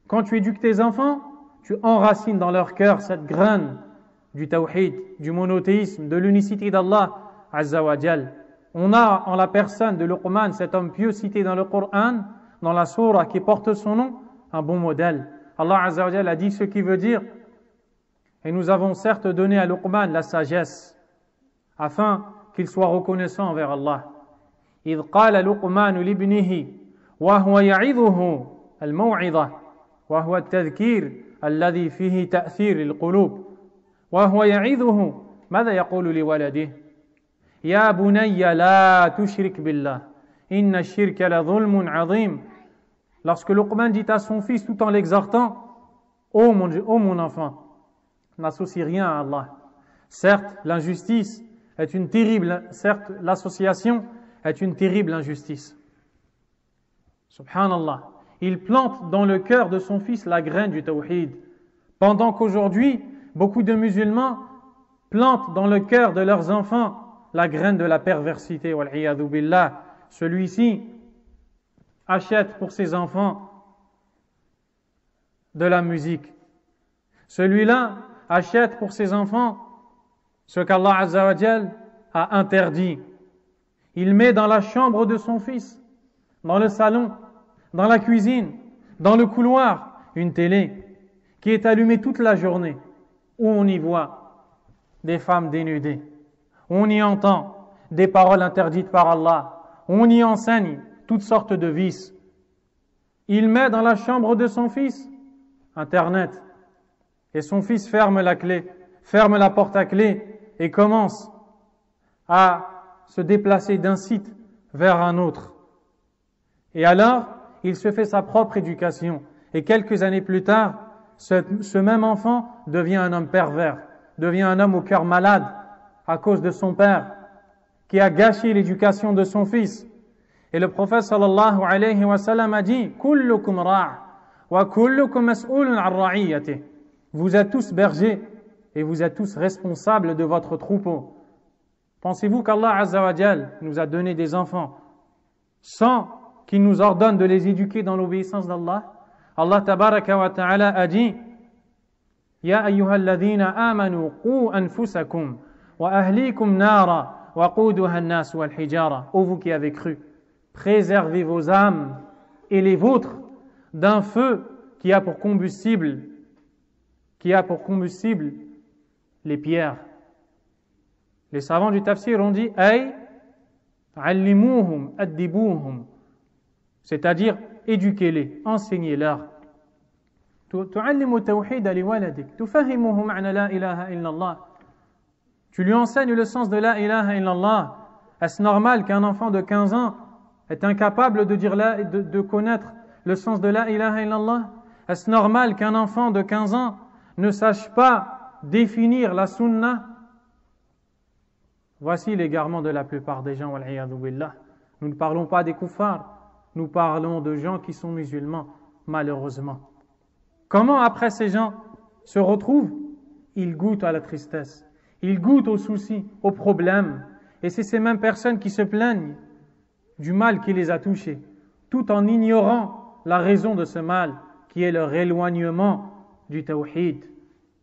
Quand tu éduques tes enfants, tu enracines dans leur cœur cette graine du tawhid, du monothéisme, de l'unicité d'Allah Azza wa Jal. On a en la personne de Luqman, cet homme pieux cité dans le Coran, dans la sourate qui porte son nom, un bon modèle. Allah Azza wa Jal a dit ce qui veut dire, et nous avons certes donné à Luqman la sagesse, afin qu'il soit reconnaissant envers Allah. إذ قال لقمان لابنه وهو يعظه الموعظة وهو التذكير الذي فيه تأثير القلوب وهو يعظه ماذا يقول لولده يا بني لا تشرك بالله إن الشرك لظلم عظيم. Lorsque Luqman dit à son fils tout en l'exhortant, ô mon enfant, n'associe rien à Allah. Certes, l'injustice est une terrible, certes, l'association est une terrible injustice. Subhanallah. Il plante dans le cœur de son fils la graine du tawhid. Pendant qu'aujourd'hui, beaucoup de musulmans plantent dans le cœur de leurs enfants la graine de la perversité. Wal-iyadhu billah. Celui-ci achète pour ses enfants de la musique. Celui-là achète pour ses enfants ce qu'Allah Azza wa Jal a interdit. Il met dans la chambre de son fils, dans le salon, dans la cuisine, dans le couloir, une télé qui est allumée toute la journée, où on y voit des femmes dénudées, où on y entend des paroles interdites par Allah, où on y enseigne toutes sortes de vices, il met dans la chambre de son fils Internet, et son fils ferme la porte à clé et commence à se déplacer d'un site vers un autre. Et alors, il se fait sa propre éducation. Et quelques années plus tard, ce même enfant devient un homme pervers, devient un homme au cœur malade à cause de son père, qui a gâché l'éducation de son fils. Et le prophète sallallahu alayhi wa sallam a dit « Kullukum ra' wa kullukum mas'ulun an ra'iyatih » Vous êtes tous bergers et vous êtes tous responsables de votre troupeau. Pensez-vous qu'Allah Azza wa Jal nous a donné des enfants sans qu'il nous ordonne de les éduquer dans l'obéissance d'Allah? Allah tabaraka wa ta'ala a dit Ya ayyuhalladhina amanu qu anfusakum wa ahlikum nara wa quduha an-nas wal hijara. Ô vous qui avez cru, préservez vos âmes et les vôtres d'un feu qui a pour combustible les pierres. Les savants du tafsir ont dit ay allimuhum addibuhum, c'est-à-dire éduquez-les, enseignez-leur. تعلم التوحيد لولدك تفهمه معنى لا إله إلا الله. Tu lui enseignes le sens de la ilaha illallah. Est-ce normal qu'un enfant de 15 ans est incapable de connaître le sens de la ilaha illallah? Est-ce normal qu'un enfant de 15 ans ne sache pas définir la sunna? Voici l'égarement de la plupart des gens. Nous ne parlons pas des kuffars, nous parlons de gens qui sont musulmans, malheureusement. Comment après ces gens se retrouvent? Ils goûtent à la tristesse, ils goûtent aux soucis, aux problèmes. Et c'est ces mêmes personnes qui se plaignent du mal qui les a touchés, tout en ignorant la raison de ce mal, qui est leur éloignement du tawhid,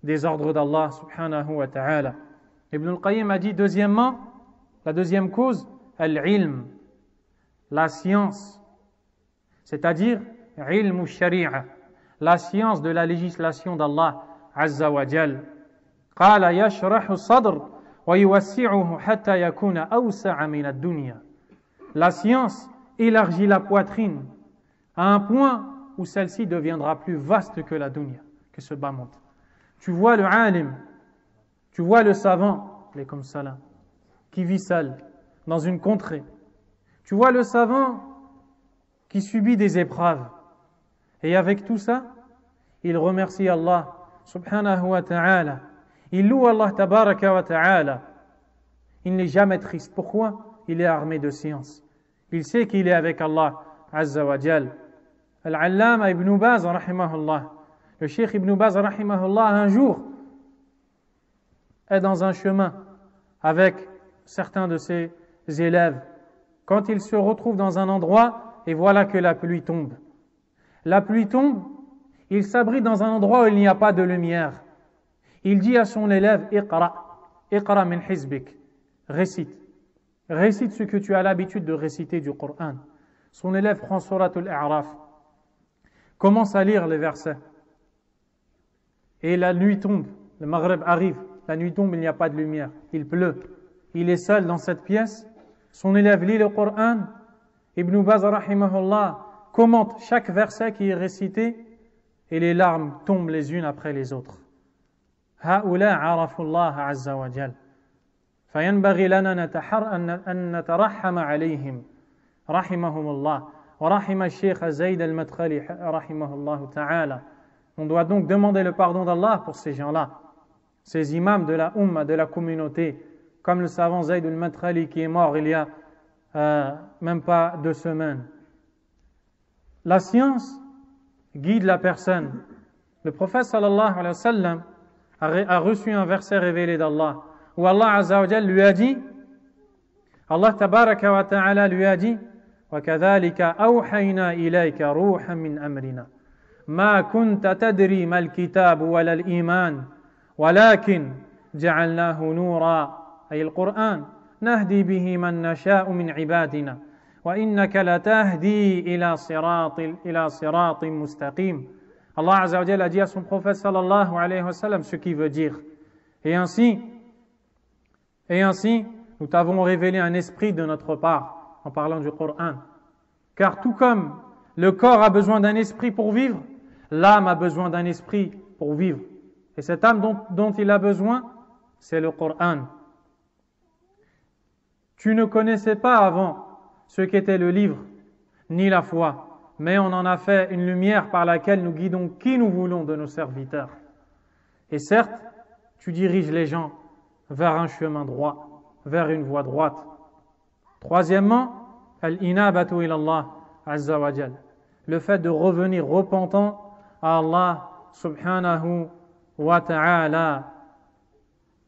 des ordres d'Allah subhanahu wa ta'ala. Ibn al-Qayyim a dit deuxièmement, la deuxième cause, al-ilm, la science, c'est-à-dire ilm shari'a, la science de la législation d'Allah azza wa jal. قال يشرح الصدر ويوسعه حتى يكون أوسع من الدنيا. La science élargit la poitrine à un point où celle-ci deviendra plus vaste que la dunya, que ce bas monde. Tu vois le alim, tu vois le savant, comme ça, qui vit seul dans une contrée. Tu vois le savant qui subit des épreuves. Et avec tout ça, il remercie Allah subhanahu wa ta'ala. Il loue Allah tabaraka wa ta'ala. Il n'est jamais triste. Pourquoi? Il est armé de science. Il sait qu'il est avec Allah azza wa jal. Al-Allama Ibn Baz rahimahullah. Le Cheikh Ibn Baz rahimahullah un jour est dans un chemin avec certains de ses élèves. Quand il se retrouve dans un endroit et voilà que la pluie tombe. La pluie tombe, il s'abrite dans un endroit où il n'y a pas de lumière. Il dit à son élève, Iqra min hizbik, récite ce que tu as l'habitude de réciter du Coran. Son élève prend Suratul A'raf, commence à lire les versets. Et la nuit tombe, le Maghreb arrive, la nuit tombe, il n'y a pas de lumière, il pleut. Il est seul dans cette pièce, son élève lit le Coran, Ibn Baz rahimahullah commente chaque verset qui est récité et les larmes tombent les unes après les autres. هؤلاء عرفوا الله عز وجل فينبغي لنا أن نترحم عليهم رحمهم الله ورحم الشيخ زيد المدخلي رحمه الله تعالى. On doit donc demander le pardon d'Allah pour ces gens-là, ces imams de la Ummah, de la communauté, comme le savant Zayd al-Madkhali qui est mort il y a même pas 2 semaines. La science guide la personne. Le prophète sallallahu alayhi wa sallam a reçu un verset révélé d'Allah où Allah azza wa jalla lui a dit, Allah tabaraka wa ta'ala lui a dit وَكَذَلِكَ أَوْحَيْنَا إِلَيْكَ رُوحًا مِّنْ أَمْرِنَا مَا كُنْتَ تَدْرِي مَا الْكِتَابُ وَلَا الْإِيمَانُ وَلَكِنْ جَعَلْنَاهُ نُورًا أي القرآن نهدي به من نشاء من عبادنا وإنك لتهدي إلى صراط مستقيم Allah Azza wa Jalla a dit à son prophète sallallahu alayhi wa sallam ce qu'il veut dire. Et ainsi, nous t'avons révélé un esprit de notre part en parlant du Coran. Car tout comme le corps a besoin d'un esprit pour vivre, l'âme a besoin d'un esprit pour vivre. Et cette âme dont il a besoin, c'est le Coran. Tu ne connaissais pas avant ce qu'était le livre, ni la foi, mais on en a fait une lumière par laquelle nous guidons qui nous voulons de nos serviteurs. Et certes, tu diriges les gens vers un chemin droit, vers une voie droite. Troisièmement, al-inabatu ila Allah azza wa jal, le fait de revenir repentant à Allah subhanahu wa ta'ala,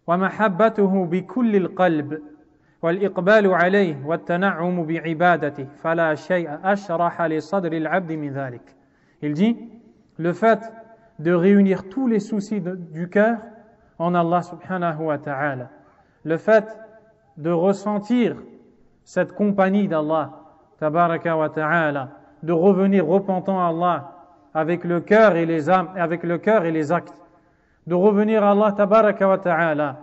wa mahabbatuhu bi kulli al-qalb والإقبال عليه والتنعم بعبادته فلا شيء أشرح لصدر العبد من ذلك. Il dit, le fait de réunir tous les soucis du cœur en Allah subhanahu wa ta'ala, le fait de ressentir cette compagnie d'Allah tabaraka wa ta'ala, de revenir repentant à Allah avec le cœur et les âmes, avec le cœur et les actes, de revenir à Allah tabaraka wa ta'ala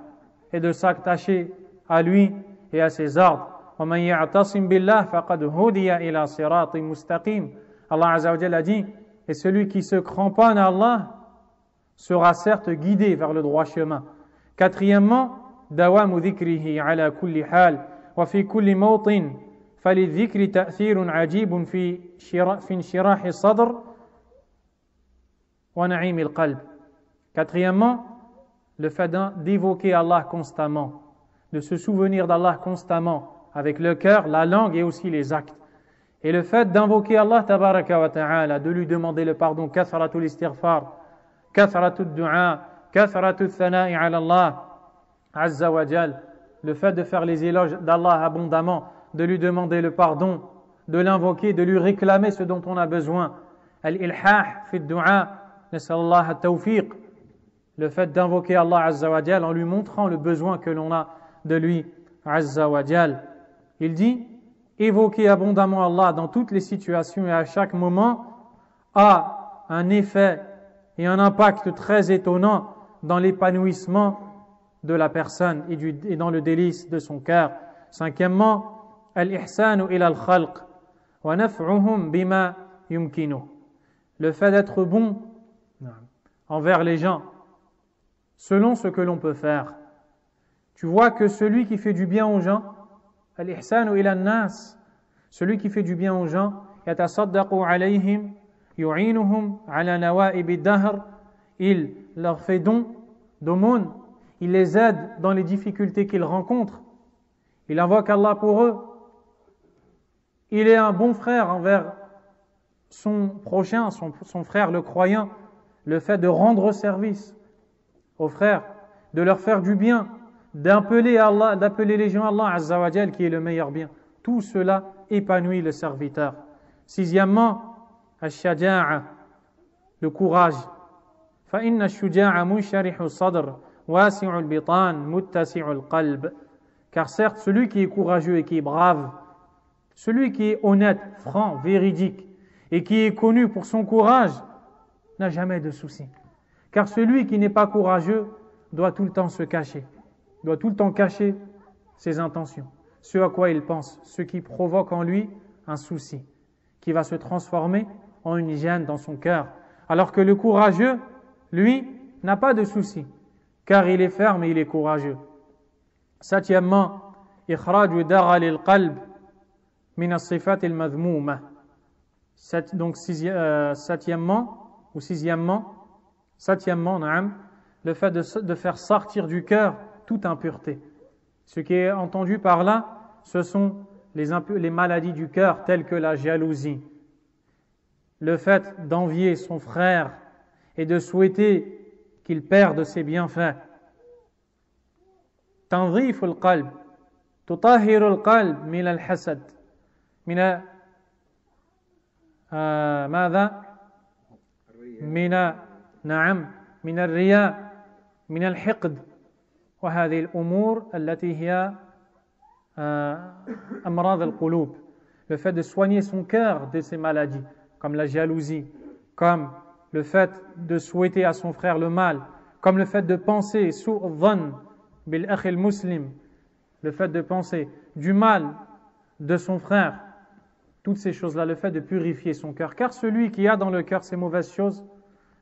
et de s'attacher à lui et à ses ordres. وَمَنْ يَعْتَصِمْ بِاللَّهِ فَقَدْ هُدِيَ إِلَى صِرَاطٍ مُسْتَقِيمٍ. Allah Azza wa Jalla a dit, et celui qui se cramponne à Allah sera certes guidé vers le droit chemin. Quatrièmement, دَوَامُ ذِكْرِهِ عَلَى كُلِّ حَالٍ وَفِي كُلِّ مَوْطٍ فَلِلذِّكْرِ تَأْثِيرٌ عَجِيبٌ في انشراح الصدر وَنَعِيمِ القلب. Quatrièmement, le fait d'évoquer Allah constamment, de se souvenir d'Allah constamment avec le cœur, la langue et aussi les actes. Et le fait d'invoquer Allah tabaraka wa ta'ala, de lui demander le pardon, kathratul istighfar, kathratul du'a, kathratul thana'i ala Allah azza wa jal, le fait de faire les éloges d'Allah abondamment, de lui demander le pardon, de l'invoquer, de lui réclamer ce dont on a besoin. Al-ilhah fi du'a, nasallallahu at-tawfiq, le fait d'invoquer Allah azza wa jal en lui montrant le besoin que l'on a de lui, Azza wa Jal. Il dit, évoquer abondamment Allah dans toutes les situations et à chaque moment a un effet et un impact très étonnant dans l'épanouissement de la personne et dans le délice de son cœur. Cinquièmement, al-ihsanu ila al-khalq wa naf'uhum bima yumkinu. Le fait d'être bon envers les gens selon ce que l'on peut faire. Tu vois que celui qui fait du bien aux gens, al-ihsanu ila an-nas, celui qui fait du bien aux gens, yatasaddaqu alayhim, yu'inuhum ala nawa'ib ad-dahr, il leur fait don d'aumône, il les aide dans les difficultés qu'ils rencontrent, il invoque Allah pour eux, il est un bon frère envers son prochain, son frère le croyant, le fait de rendre service aux frères, de leur faire du bien, d'appeler les gens à Allah Azza wa Jal qui est le meilleur bien. Tout cela épanouit le serviteur. Sixièmement, al-shaja'a, le courage. فَإِنَّ الشُّجَاعَ مُنْشَرِحُ الصَّدْرِ وَاسِعُ الْبِطَانِ مُتَّسِعُ الْقَلْبِ. Car certes, celui qui est courageux et qui est brave, celui qui est honnête, franc, véridique, et qui est connu pour son courage, n'a jamais de souci. Car celui qui n'est pas courageux doit tout le temps se cacher. Doit tout le temps cacher ses intentions, ce à quoi il pense, ce qui provoque en lui un souci, qui va se transformer en une gêne dans son cœur. Alors que le courageux, lui, n'a pas de souci, car il est ferme et il est courageux. Septièmement, ikhraju daghal al-qalb min as-sifat al-madhmouma. Donc septièmement, le fait de faire sortir du cœur toute impureté. Ce qui est entendu par là, ce sont les maladies du cœur telles que la jalousie, le fait d'envier son frère et de souhaiter qu'il perde ses bienfaits. تنظيف القلب تطهر القلب من الحسد من ماذا من الرياء من الحقد وهذه الأمور التي هي أمراض القلوب. Le fait de soigner son cœur de ces maladies comme la jalousie, comme le fait de souhaiter à son frère le mal, comme le fait de penser su'u dhann bil akh al muslim, le fait de penser du mal de son frère, toutes ces choses-là, le fait de purifier son cœur. Car celui qui a dans le cœur ces mauvaises choses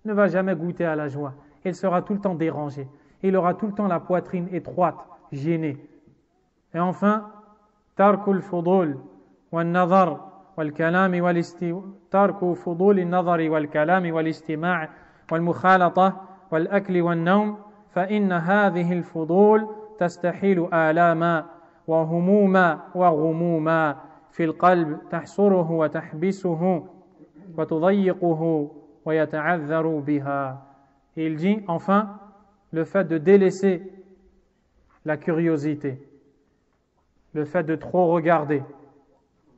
ne va jamais goûter à la joie. Il sera tout le temps dérangé. Il aura tout le temps la poitrine étroite, gênée. Et enfin, tarkul fudul wal nazar wal kalam wal tarku fudul an-nazar wal kalam wal istima' wal mukhalata wal akl wal nawm fa inna hadhihi al-fudul tastahilu alama wa humuma wa ghumuma في القلب تحصره وتحبسه وتضيقه ويتعذر بها. Et il dit enfin le fait de délaisser la curiosité, le fait de trop regarder,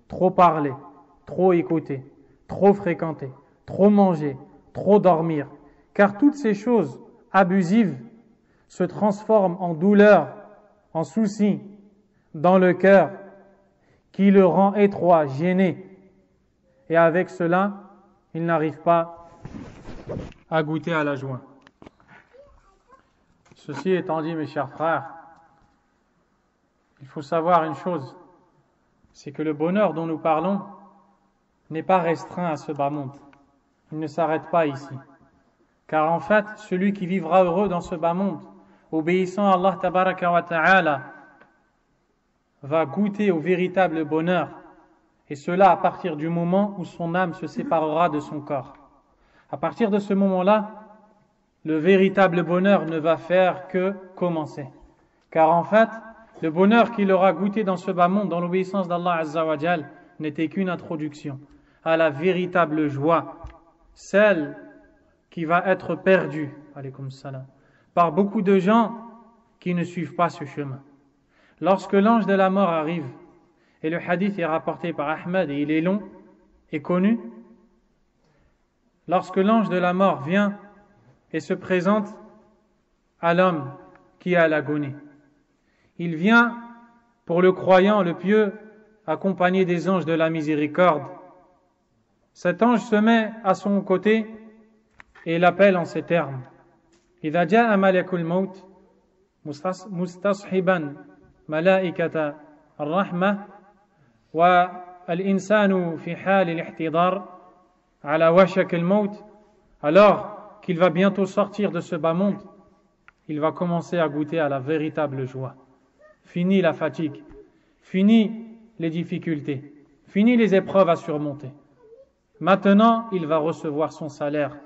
trop parler, trop écouter, trop fréquenter, trop manger, trop dormir, car toutes ces choses abusives se transforment en douleur, en souci dans le cœur, qui le rend étroit, gêné. Et avec cela, il n'arrive pas à goûter à la joie. Ceci étant dit, mes chers frères, il faut savoir une chose, c'est que le bonheur dont nous parlons n'est pas restreint à ce bas monde. Il ne s'arrête pas ici. Car en fait, celui qui vivra heureux dans ce bas monde, obéissant à Allah tabaraka wa ta'ala, va goûter au véritable bonheur, et cela à partir du moment où son âme se séparera de son corps. À partir de ce moment-là, le véritable bonheur ne va faire que commencer. Car en fait, le bonheur qu'il aura goûté dans ce bas monde, dans l'obéissance d'Allah Azza wa Jal, n'était qu'une introduction à la véritable joie, celle qui va être perdue, alaykoum salam, par beaucoup de gens qui ne suivent pas ce chemin. Lorsque l'ange de la mort arrive, et le hadith est rapporté par Ahmed et il est long et connu, lorsque l'ange de la mort vient et se présente à l'homme qui est à l'agonie, il vient pour le croyant, le pieux, accompagné des anges de la miséricorde. Cet ange se met à son côté et l'appelle en ces termes: إذا جاء ملك الموت مستصحبا ملائكة الرحمة والإنسان في حال الاحتضار على وشك الموت. Alors qu'il va bientôt sortir de ce bas monde, il va commencer à goûter à la véritable joie. Fini la fatigue, fini les difficultés, fini les épreuves à surmonter. Maintenant, il va recevoir son salaire.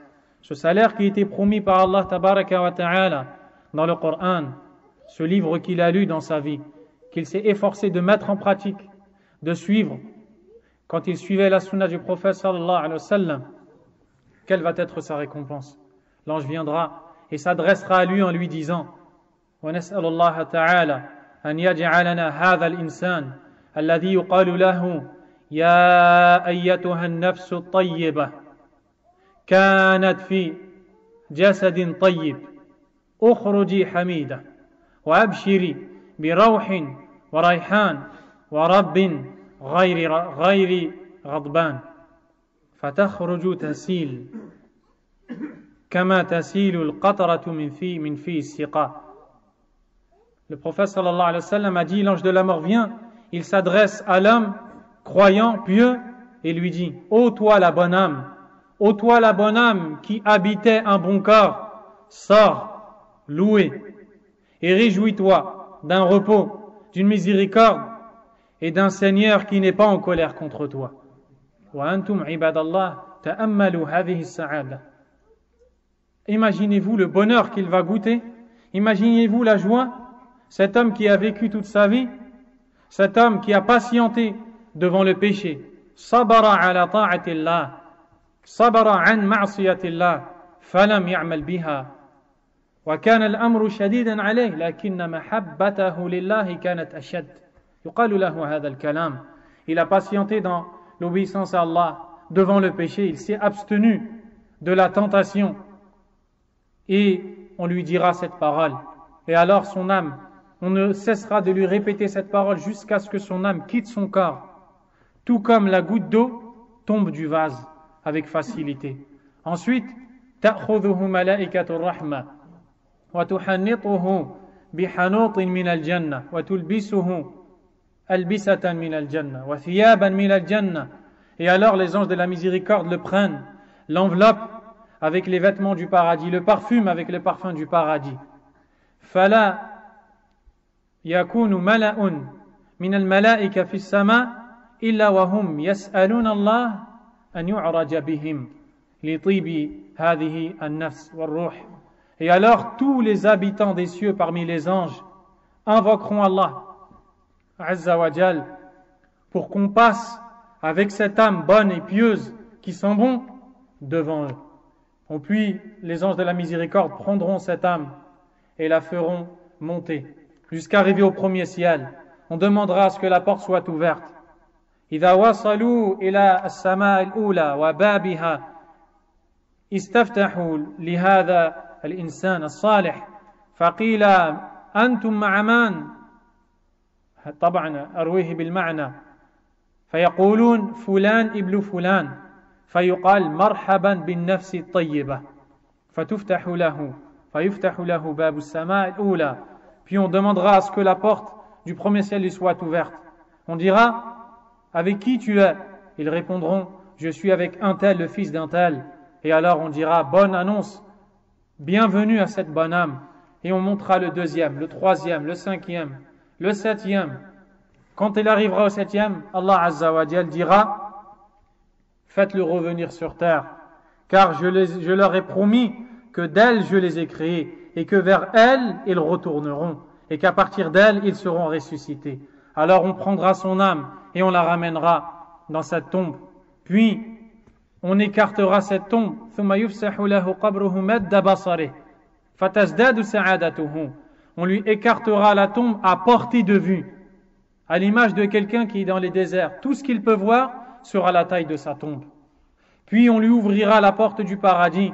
Ce salaire qui était promis par Allah tabaraka wa ta'ala dans le Coran, ce livre qu'il a lu dans sa vie, qu'il s'est efforcé de mettre en pratique, de suivre, quand il suivait la sunna du prophète sallallahu alayhi wa sallam. Quelle va être sa récompense? L'ange viendra et s'adressera à lui en lui disant: وَنَسْأَلُ اللَّهَ تَعَالَى أَنْ يَجْعَلَنَا هَذَا الْإِنسان الَّذِي يُقَالُ لَهُ يَا أَيَّتُهَا النَّفْسُ الطَّيِّبَةُ كانت في جسد طيب اخرجي حميدة وأبشري بروح وريحان ورب غير غضبان فتخرج تسيل كما تسيل القطرة من في السقاء. Le prophète sallallahu alayhi wa sallam a dit: l'ange de la mort vient, il s'adresse à l'homme croyant, pieux, et lui dit: ô toi la bonne âme, ô toi la bonne âme qui habitait un bon corps, sors, louez, et réjouis-toi d'un repos, d'une miséricorde et d'un Seigneur qui n'est pas en colère contre toi. Wa antum ibadallah ta'ammalu hadhihi as-sa'ada. Imaginez-vous le bonheur qu'il va goûter, imaginez-vous la joie, cet homme qui a vécu toute sa vie, cet homme qui a patienté devant le péché, sabara ala ta'atillah, صبر عن معصية الله فلم يعمل بها وكان الأمر شديدا عليه لكن محبته لله كانت أشد. يقال له هذا الكلام. Il a patienté dans l'obéissance à Allah devant le péché, il s'est abstenu de la tentation et on lui dira cette parole, et alors son âme, on ne cessera de lui répéter cette parole jusqu'à ce que son âme quitte son corps, tout comme la goutte d'eau tombe du vase avec facilité. Ensuite, تأخذه ملائكة الرحمة وتحنطه بحنوط من الجنة وتلبسه ألبسة من الجنة وثيابا من الجنة. Et alors les anges de la miséricorde le prennent, l'enveloppent avec les vêtements du paradis, le parfument avec le parfum du paradis. فلا يكون ملأ من الملائكة في السماء إلا وهم يسألون الله أن يعرج بهم لطيب هذه النفس والروح. Et alors tous les habitants des cieux parmi les anges invoqueront Allah Azza wa Jal pour qu'on passe avec cette âme bonne et pieuse qui sent bon devant eux. Puis les anges de la miséricorde prendront cette âme et la feront monter jusqu'à arriver au premier ciel. On demandera à ce que la porte soit ouverte. إذا وصلوا إلى السماء الأولى وبابها استفتحوا لهذا الإنسان الصالح فقيل أنتم مع من؟ طبعا أرويه بالمعنى فيقولون فلان ابن فلان فيقال مرحبا بالنفس الطيبة فيفتح له باب السماء الأولى. Puis on demandera à ce que la porte du premier ciel lui soit ouverte. On dira avec qui tu es? Ils répondront je suis avec un tel, le fils d'un tel. Et alors on dira bonne annonce, bienvenue à cette bonne âme. Et on montrera le deuxième, le troisième, le cinquième, le septième. Quand il arrivera au septième, Allah Azza wa Jal dira faites-le revenir sur terre, car je leur ai promis que d'elle je les ai créés et que vers elle ils retourneront et qu'à partir d'elle ils seront ressuscités. Alors on prendra son âme et on la ramènera dans cette tombe. Puis on écartera cette tombe. On lui écartera la tombe à portée de vue, à l'image de quelqu'un qui est dans les déserts. Tout ce qu'il peut voir sera la taille de sa tombe. Puis on lui ouvrira la porte du paradis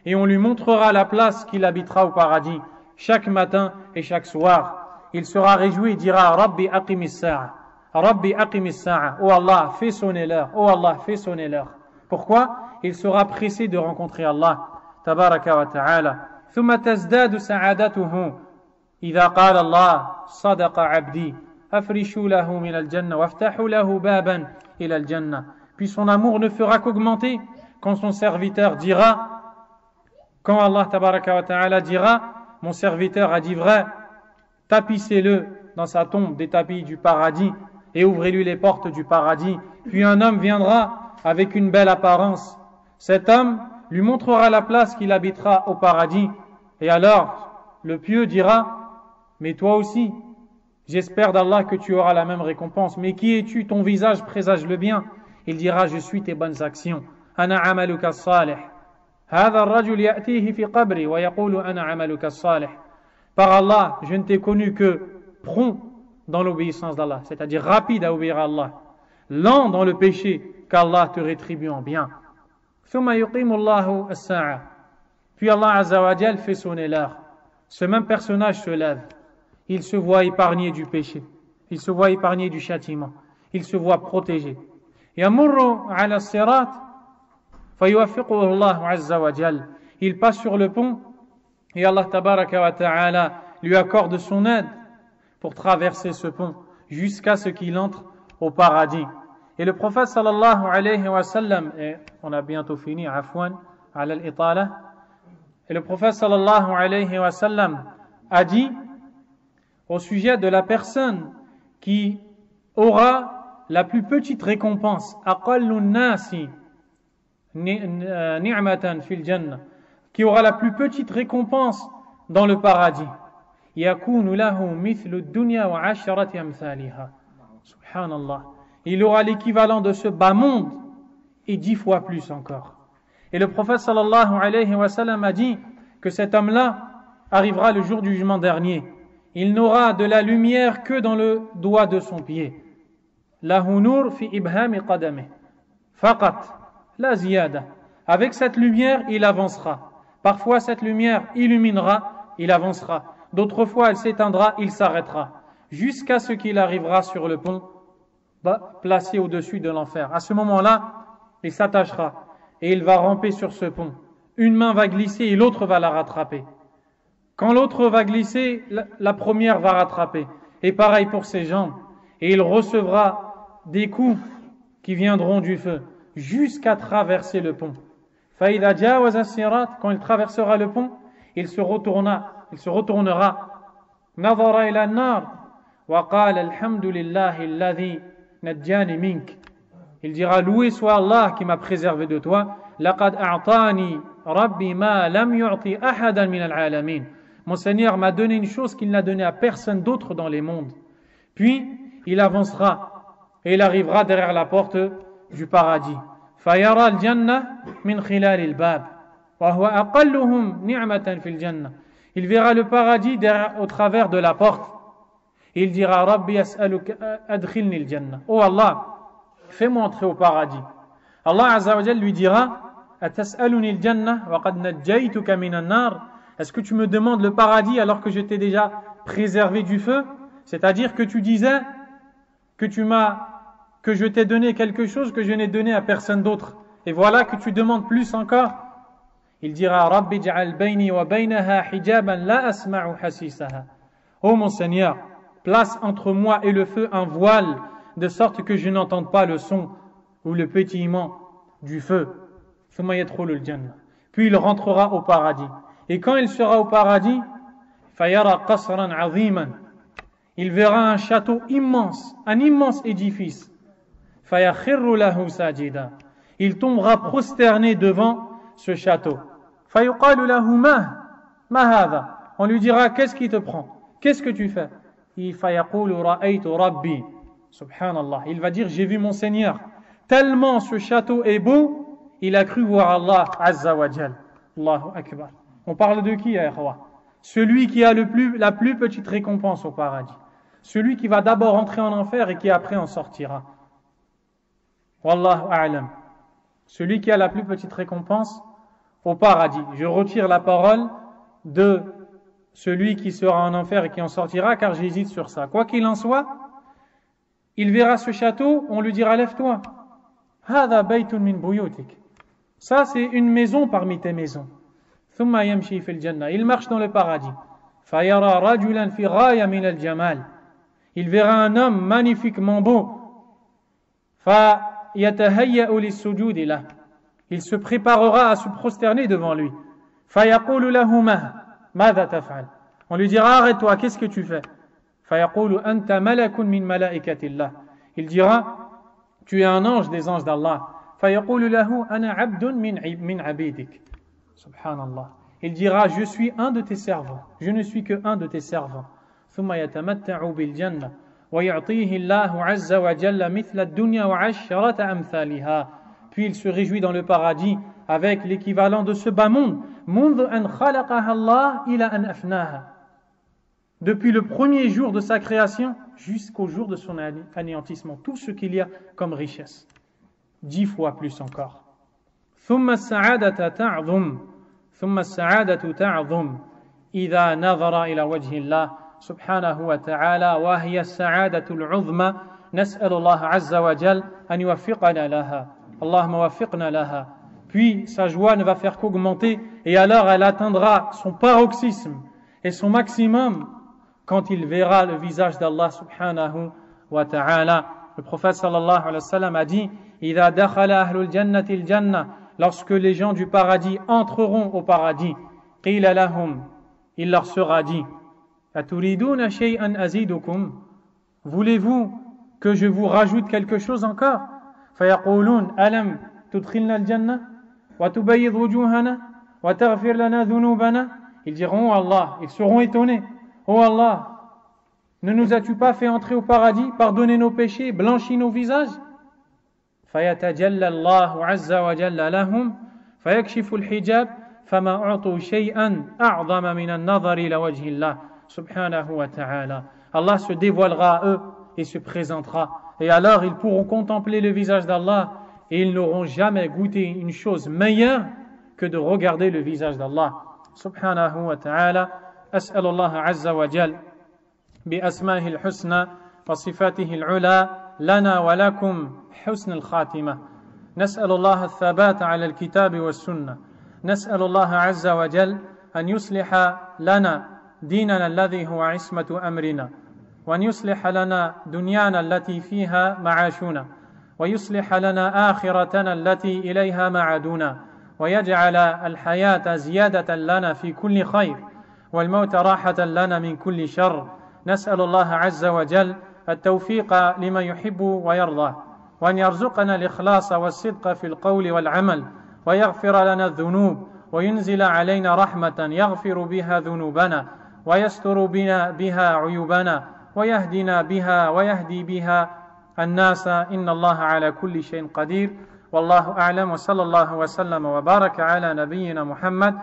et on lui montrera la place qu'il habitera au paradis chaque matin et chaque soir. Il sera réjoui et dira Rabbi aqimis sa'a, Rabbi aqimis sa'a. Oh Allah, fais sonner l'heure. Oh Allah, fais sonner l'heure. Pourquoi? Il sera pressé de rencontrer Allah tabaraka wa ta'ala. ثم تزداد سعادته إذا قال الله صدق عبدي أفرشوا له من الجنة وافتحوا له بابا إلى الجنة. Puis son amour ne fera qu'augmenter quand son serviteur dira, quand Allah tabaraka wa ta'ala dira mon serviteur a dit vrai, tapissez-le dans sa tombe des tapis du paradis et ouvrez-lui les portes du paradis. Puis un homme viendra avec une belle apparence. Cet homme lui montrera la place qu'il habitera au paradis. Et alors, le pieux dira, mais toi aussi, j'espère d'Allah que tu auras la même récompense. Mais qui es-tu? Ton visage présage le bien. Il dira, je suis tes bonnes actions. Ana amaluka salih. هذا الرجل يأتيه في قبري ويقول أنا عملك الصالح. Par Allah, je ne t'ai connu que prompt dans l'obéissance d'Allah, c'est-à-dire rapide à obéir à Allah, lent dans le péché, qu'Allah te rétribue en bien. ثم يقيم الله الساعة. Puis Allah Azza wa Jal fait sonner l'heure. Ce même personnage se lève. Il se voit épargné du péché. Il se voit épargné du châtiment. Il se voit protégé. يمر على الصراط فيوفقه الله عز وجل. Il passe sur le pont et Allah tabaraka wa ta'ala lui accorde son aide pour traverser ce pont jusqu'à ce qu'il entre au paradis. Et le prophète sallallahu alayhi wa sallam, et on a bientôt fini, afwan, ala al-itala, et le prophète sallallahu alayhi wa sallam a dit au sujet de la personne qui aura la plus petite récompense, aqallu nasi ni'matan fil jannah, qui aura la plus petite récompense dans le paradis. Yakunu lahu mithlu ad-dunya wa 'asharati amthaliha. Subhanallah. Il aura l'équivalent de ce bas monde et 10 fois plus encore. Et le prophète sallallahu alayhi wa sallam a dit que cet homme-là arrivera le jour du jugement dernier. Il n'aura de la lumière que dans le doigt de son pied. Lahu nur fi ibhami qadamih. Faqat la ziyada. Avec cette lumière, il avancera. Parfois, cette lumière illuminera, il avancera. D'autres fois, elle s'éteindra, il s'arrêtera. Jusqu'à ce qu'il arrivera sur le pont placé au-dessus de l'enfer. À ce moment-là, il s'attachera et il va ramper sur ce pont une main va glisser et l'autre va la rattraper. Quand l'autre va glisser, la première va rattraper. Et pareil pour ses jambes. Et il recevra des coups qui viendront du feu jusqu'à traverser le pont. فَإِذَا جَاوَزَ الصِّرَاطَ, quand il traversera le pont, il se retournera. نظر إلى النار وقال الحمد لله الذي نجاني منك. Il dira loué soit Allah qui m'a préservé de toi. لقد أعطاني ربي ما لم يعطي أحدا من العالمين. Mon Seigneur m'a donné une chose qu'il n'a donnée à personne d'autre dans les mondes. Puis il avancera et il arrivera derrière la porte du paradis. فيرى الجنة من خلال الباب وهو أقلهم نعمة في الجنة. Il verra le paradis au travers de la porte. Il dira ربي أسألك أدخلني الجنة. Oh Allah, fais-moi entrer au paradis. Allah Azza wa Jalla lui dira أتسألني الجنة وقد نجيتك من النار. Est-ce que tu me demandes le paradis alors que je t'ai déjà préservé du feu? C'est-à-dire que tu disais que je t'ai donné quelque chose que je n'ai donné à personne d'autre. Et voilà que tu demandes plus encore. Il dira Rabbi ja'al bayni wa baynaha hijaban la asma'u hasisaha. Oh mon Seigneur, place entre moi et le feu un voile de sorte que je n'entende pas le son ou le pétillement du feu. Thumma yadkhulu al-jannah. Puis il rentrera au paradis. Et quand il sera au paradis, fayara qasran 'aziman. Il verra un château immense, un immense édifice. Fayakhirru lahu sajida. Il tombera prosterné devant ce château. Fayuqalu lahu ma hadha. On lui dira qu'est-ce qui te prend? Qu'est-ce que tu fais? Fayaqulu ra'aytu rabbi. Subhanallah. Il va dire j'ai vu mon Seigneur. Tellement ce château est beau, il a cru voir Allah Azza wa Jal. Allahu Akbar. On parle de qui, Aïkhwa? Celui qui a la plus petite récompense au paradis. Celui qui va d'abord entrer en enfer et qui après en sortira. Wallahu a'lam. Celui qui a la plus petite récompense au paradis. Je retire la parole de celui qui sera en enfer et qui en sortira, car j'hésite sur ça. Quoi qu'il en soit, il verra ce château, on lui dira lève-toi. Hada baytun min buyutik. Ça c'est une maison parmi tes maisons. Thumma yamshi fil jannah. Il marche dans le paradis. Fayara rajulan fi ghaya min al jamal. Il verra un homme magnifiquement beau. Fayatahayya'u lis-sujudi lah. Il se préparera à se prosterner devant lui. Fayaqulu lahu madha taf'al. On lui dira arrête-toi, qu'est-ce que tu fais? Fayaqulu anta malakun min malaikatillah. Il dira tu es un ange des anges d'Allah. Fayaqulu lahu ana 'abdun min 'abidik. Subhanallah. Il dira je suis un de tes servants. Je ne suis que un de tes servants. ثم يتمتع بالجنة ويعطيه الله عز وجل مثل الدنيا وعشرة أمثالها. Puis il se réjouit dans le paradis avec l'équivalent de ce bas monde. منذ أن خلقها الله إلى أن أفناها. Depuis le premier jour de sa création jusqu'au jour de son anéantissement, tout ce qu'il y a comme richesse. 10 fois plus encore. ثم السعادة تعظم إذا نظر إلى وجه الله سبحانه وتعالى وهي السعادة العظمى. نسأل الله عز وجل أن يوفقنا لها. اللهم وفقنا لها. Puis sa joie ne va faire qu'augmenter et alors elle atteindra son paroxysme et son maximum quand il verra le visage d'Allah subhanahu wa ta'ala. Le prophète sallallahu alayhi wa sallam a dit إذا دخل أهل الجنة الجنة. Lorsque les gens du paradis entreront au paradis, قيل لهم, il leur sera dit أتريدون شيئا أزيدكم. Voulez-vous que je vous rajoute quelque chose encore? فيقولون ألم تدخلنا الجنة وتبيض وجوهنا وتغفر لنا ذنوبنا. Ils diront oh Allah, ils seront étonnés. Oh Allah, ne nous as-tu pas fait entrer au paradis, pardonner nos péchés, blanchir nos visages? فيتجلى الله عز وجل لهم فيكشف الحجاب فما أعطوا شيئا أعظم من النظر إلى وجه الله سبحانه وتعالى. Allah se dévoilera à eux et se présentera. Et alors ils pourront contempler le visage d'Allah et ils n'auront jamais goûté une chose meilleure que de regarder le visage d'Allah subhanahu wa ta'ala. أسأل الله عز وجل بأسمائه الحسنى وصفاته العلى لنا ولكم حسن الخاتمة. نسأل الله الثبات على الكتاب والسنة نسأل الله عز وجل أن يصلح لنا ديننا الذي هو عصمة أمرنا، وأن يصلح لنا دنيانا التي فيها معاشنا، ويصلح لنا آخرتنا التي إليها معادنا، ويجعل الحياة زيادة لنا في كل خير، والموت راحة لنا من كل شر. نسأل الله عز وجل التوفيق لما يحب ويرضى، وأن يرزقنا الإخلاص والصدق في القول والعمل، ويغفر لنا الذنوب، وينزل علينا رحمة يغفر بها ذنوبنا، ويستر بها عيوبنا، ويهدنا بها ويهدي بها الناس، إن الله على كل شيء قدير. والله أعلم، وصلى الله وسلم وبارك على نبينا محمد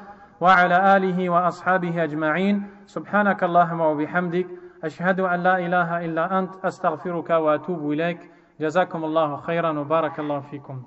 وعلى آله وأصحابه أجمعين. سبحانك اللهم وبحمدك، أشهد أن لا إله إلا أنت، أستغفرك وأتوب إليك. جزاكم الله خيرا وبارك الله فيكم.